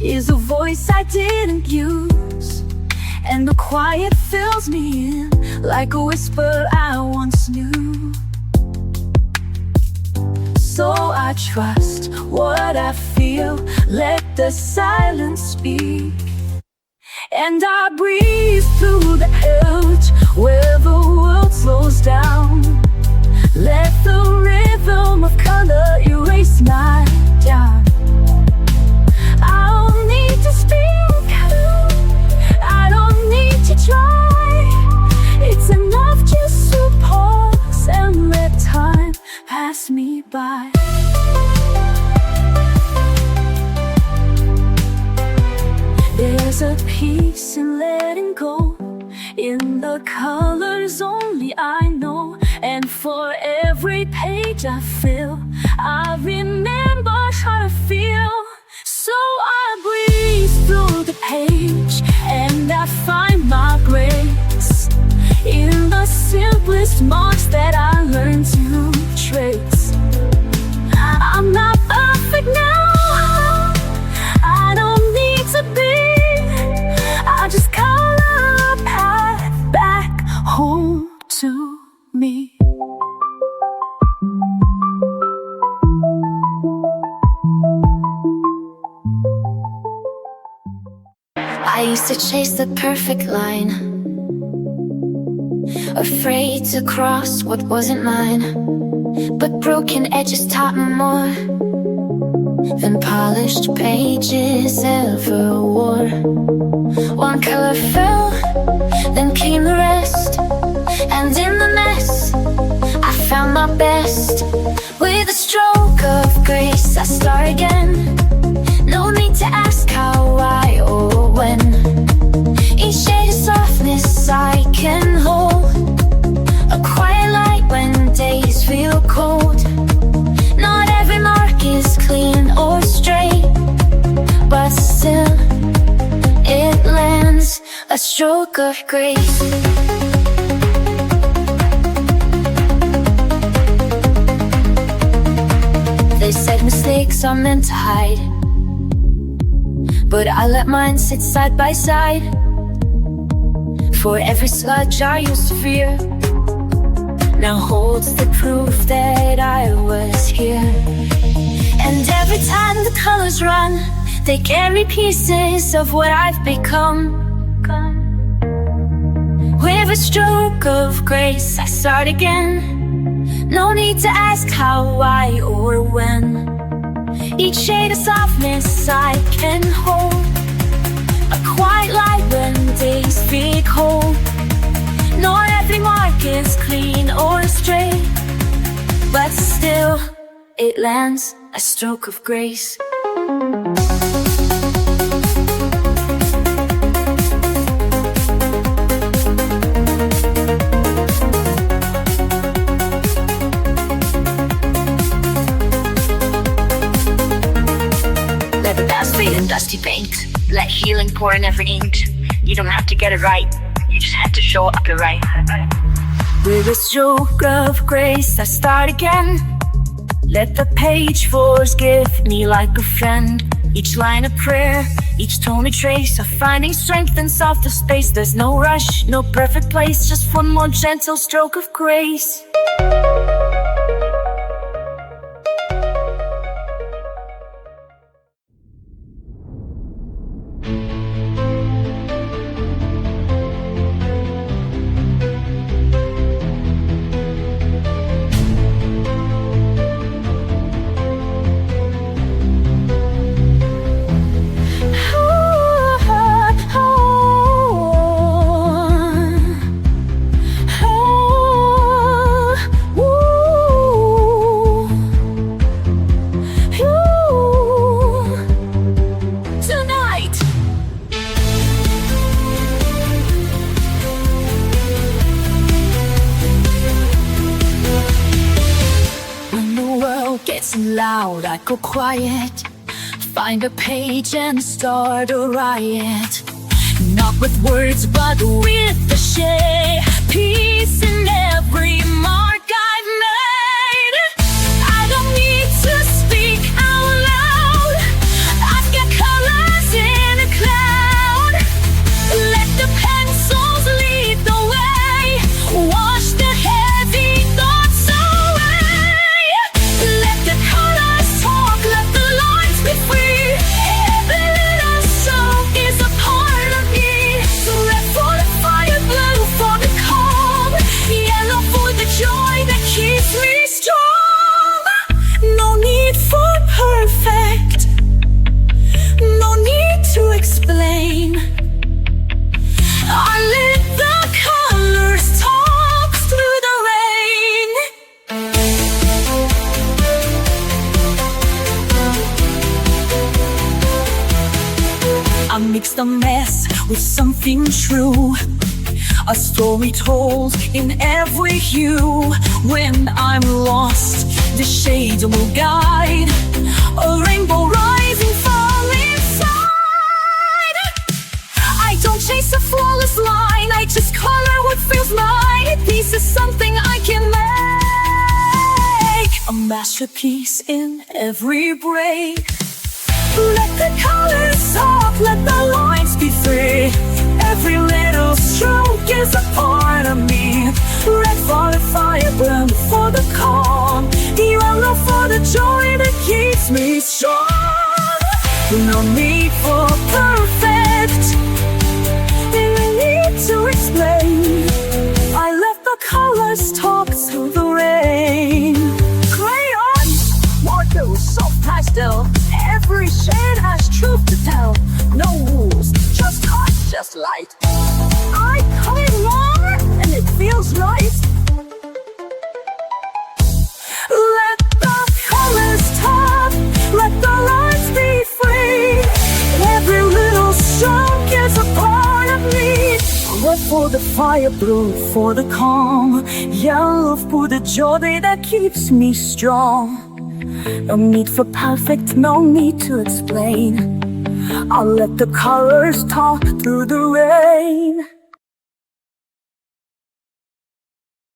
is a voice I didn't use, and the quiet fills me in like a whisper I once knew. So I trust what I feel, let the silence speak, and I breathe through the edge where the world slows down. Let the rhythm of color erase my doubt. I don't need to speak, I don't need to try. It's enough just to pause and let time pass me by. There's a peace in letting go, in the colors only I know, and for every page I fill, I remember how to feel. So I breathe through the page and I find my grace in the simplest marks that I learned to trace. I'm not perfect now, I don't need to be, I just color a path back home to me. I used to chase the perfect line, afraid to cross what wasn't mine, but broken edges taught me more than polished pages ever wore. One color fell, then came the rest, and in the mess I found my best. With a stroke of grace I start again, no need to ask how, why, or when. Each shade of softness I can hold, a quiet light when days feel cold. Not every mark is clean or straight, but still it lands a stroke of grace. They said mistakes are meant to hide, but I let mine sit side by side. For every sludge I used to fear now holds the proof that I was here. And every time the colors run, they carry pieces of what I've become. With a stroke of grace I start again, no need to ask how, why, or when. Each shade of softness I can hold, a quiet light when days feel cold. Not every mark is clean or it lands a stroke of grace. Let the dust fade in dusty paint. Let healing pour in every ink. You don't have to get it right. You just have to show up the right. With a stroke of grace, I start again. Let the page forgive me like a friend. Each line a prayer, each tone a trace of finding strength in softer space. There's no rush, no perfect place, just one more gentle stroke of grace. Gets loud, I go quiet. Find a page and start a riot. Not with words, but with the shade. Peace in every mark I've made. I don't need to speak out loud. I've got colors in a cloud. Let the pencils lead the way. Wash the heavy thoughts away. Let the colors talk, let the lines be free. Every little stroke is a part of me. So red for the fire, blue for the calm, yellow for the joy that keeps me strong. No need for perfect, no need to explain. I let the colors talk through the rain. I mixed a mess with something true, a story told in every hue. When I'm lost, the shades will guide a rainbow rising from inside. I don't chase a flawless line, I just color what feels mine. Peace is something I can make, a masterpiece in every break. Let the colors talk, let the lines be free. Every little stroke is a part of me. Red for the fire, blue for the calm, yellow for the joy that keeps me strong. No need for perfect, no need to explain. I let the colors talk through the rain. Crayons, water, soft pastel. Every shade has truth to tell. No rules, just touch, just light. I color more and it feels right. Let the colors talk, let the lines be free. Every little stroke is a part of me. Red for the fire, blue for the calm, yellow for the joy that keeps me strong. No need for perfect, no need to explain. I'll let the colors talk through the rain.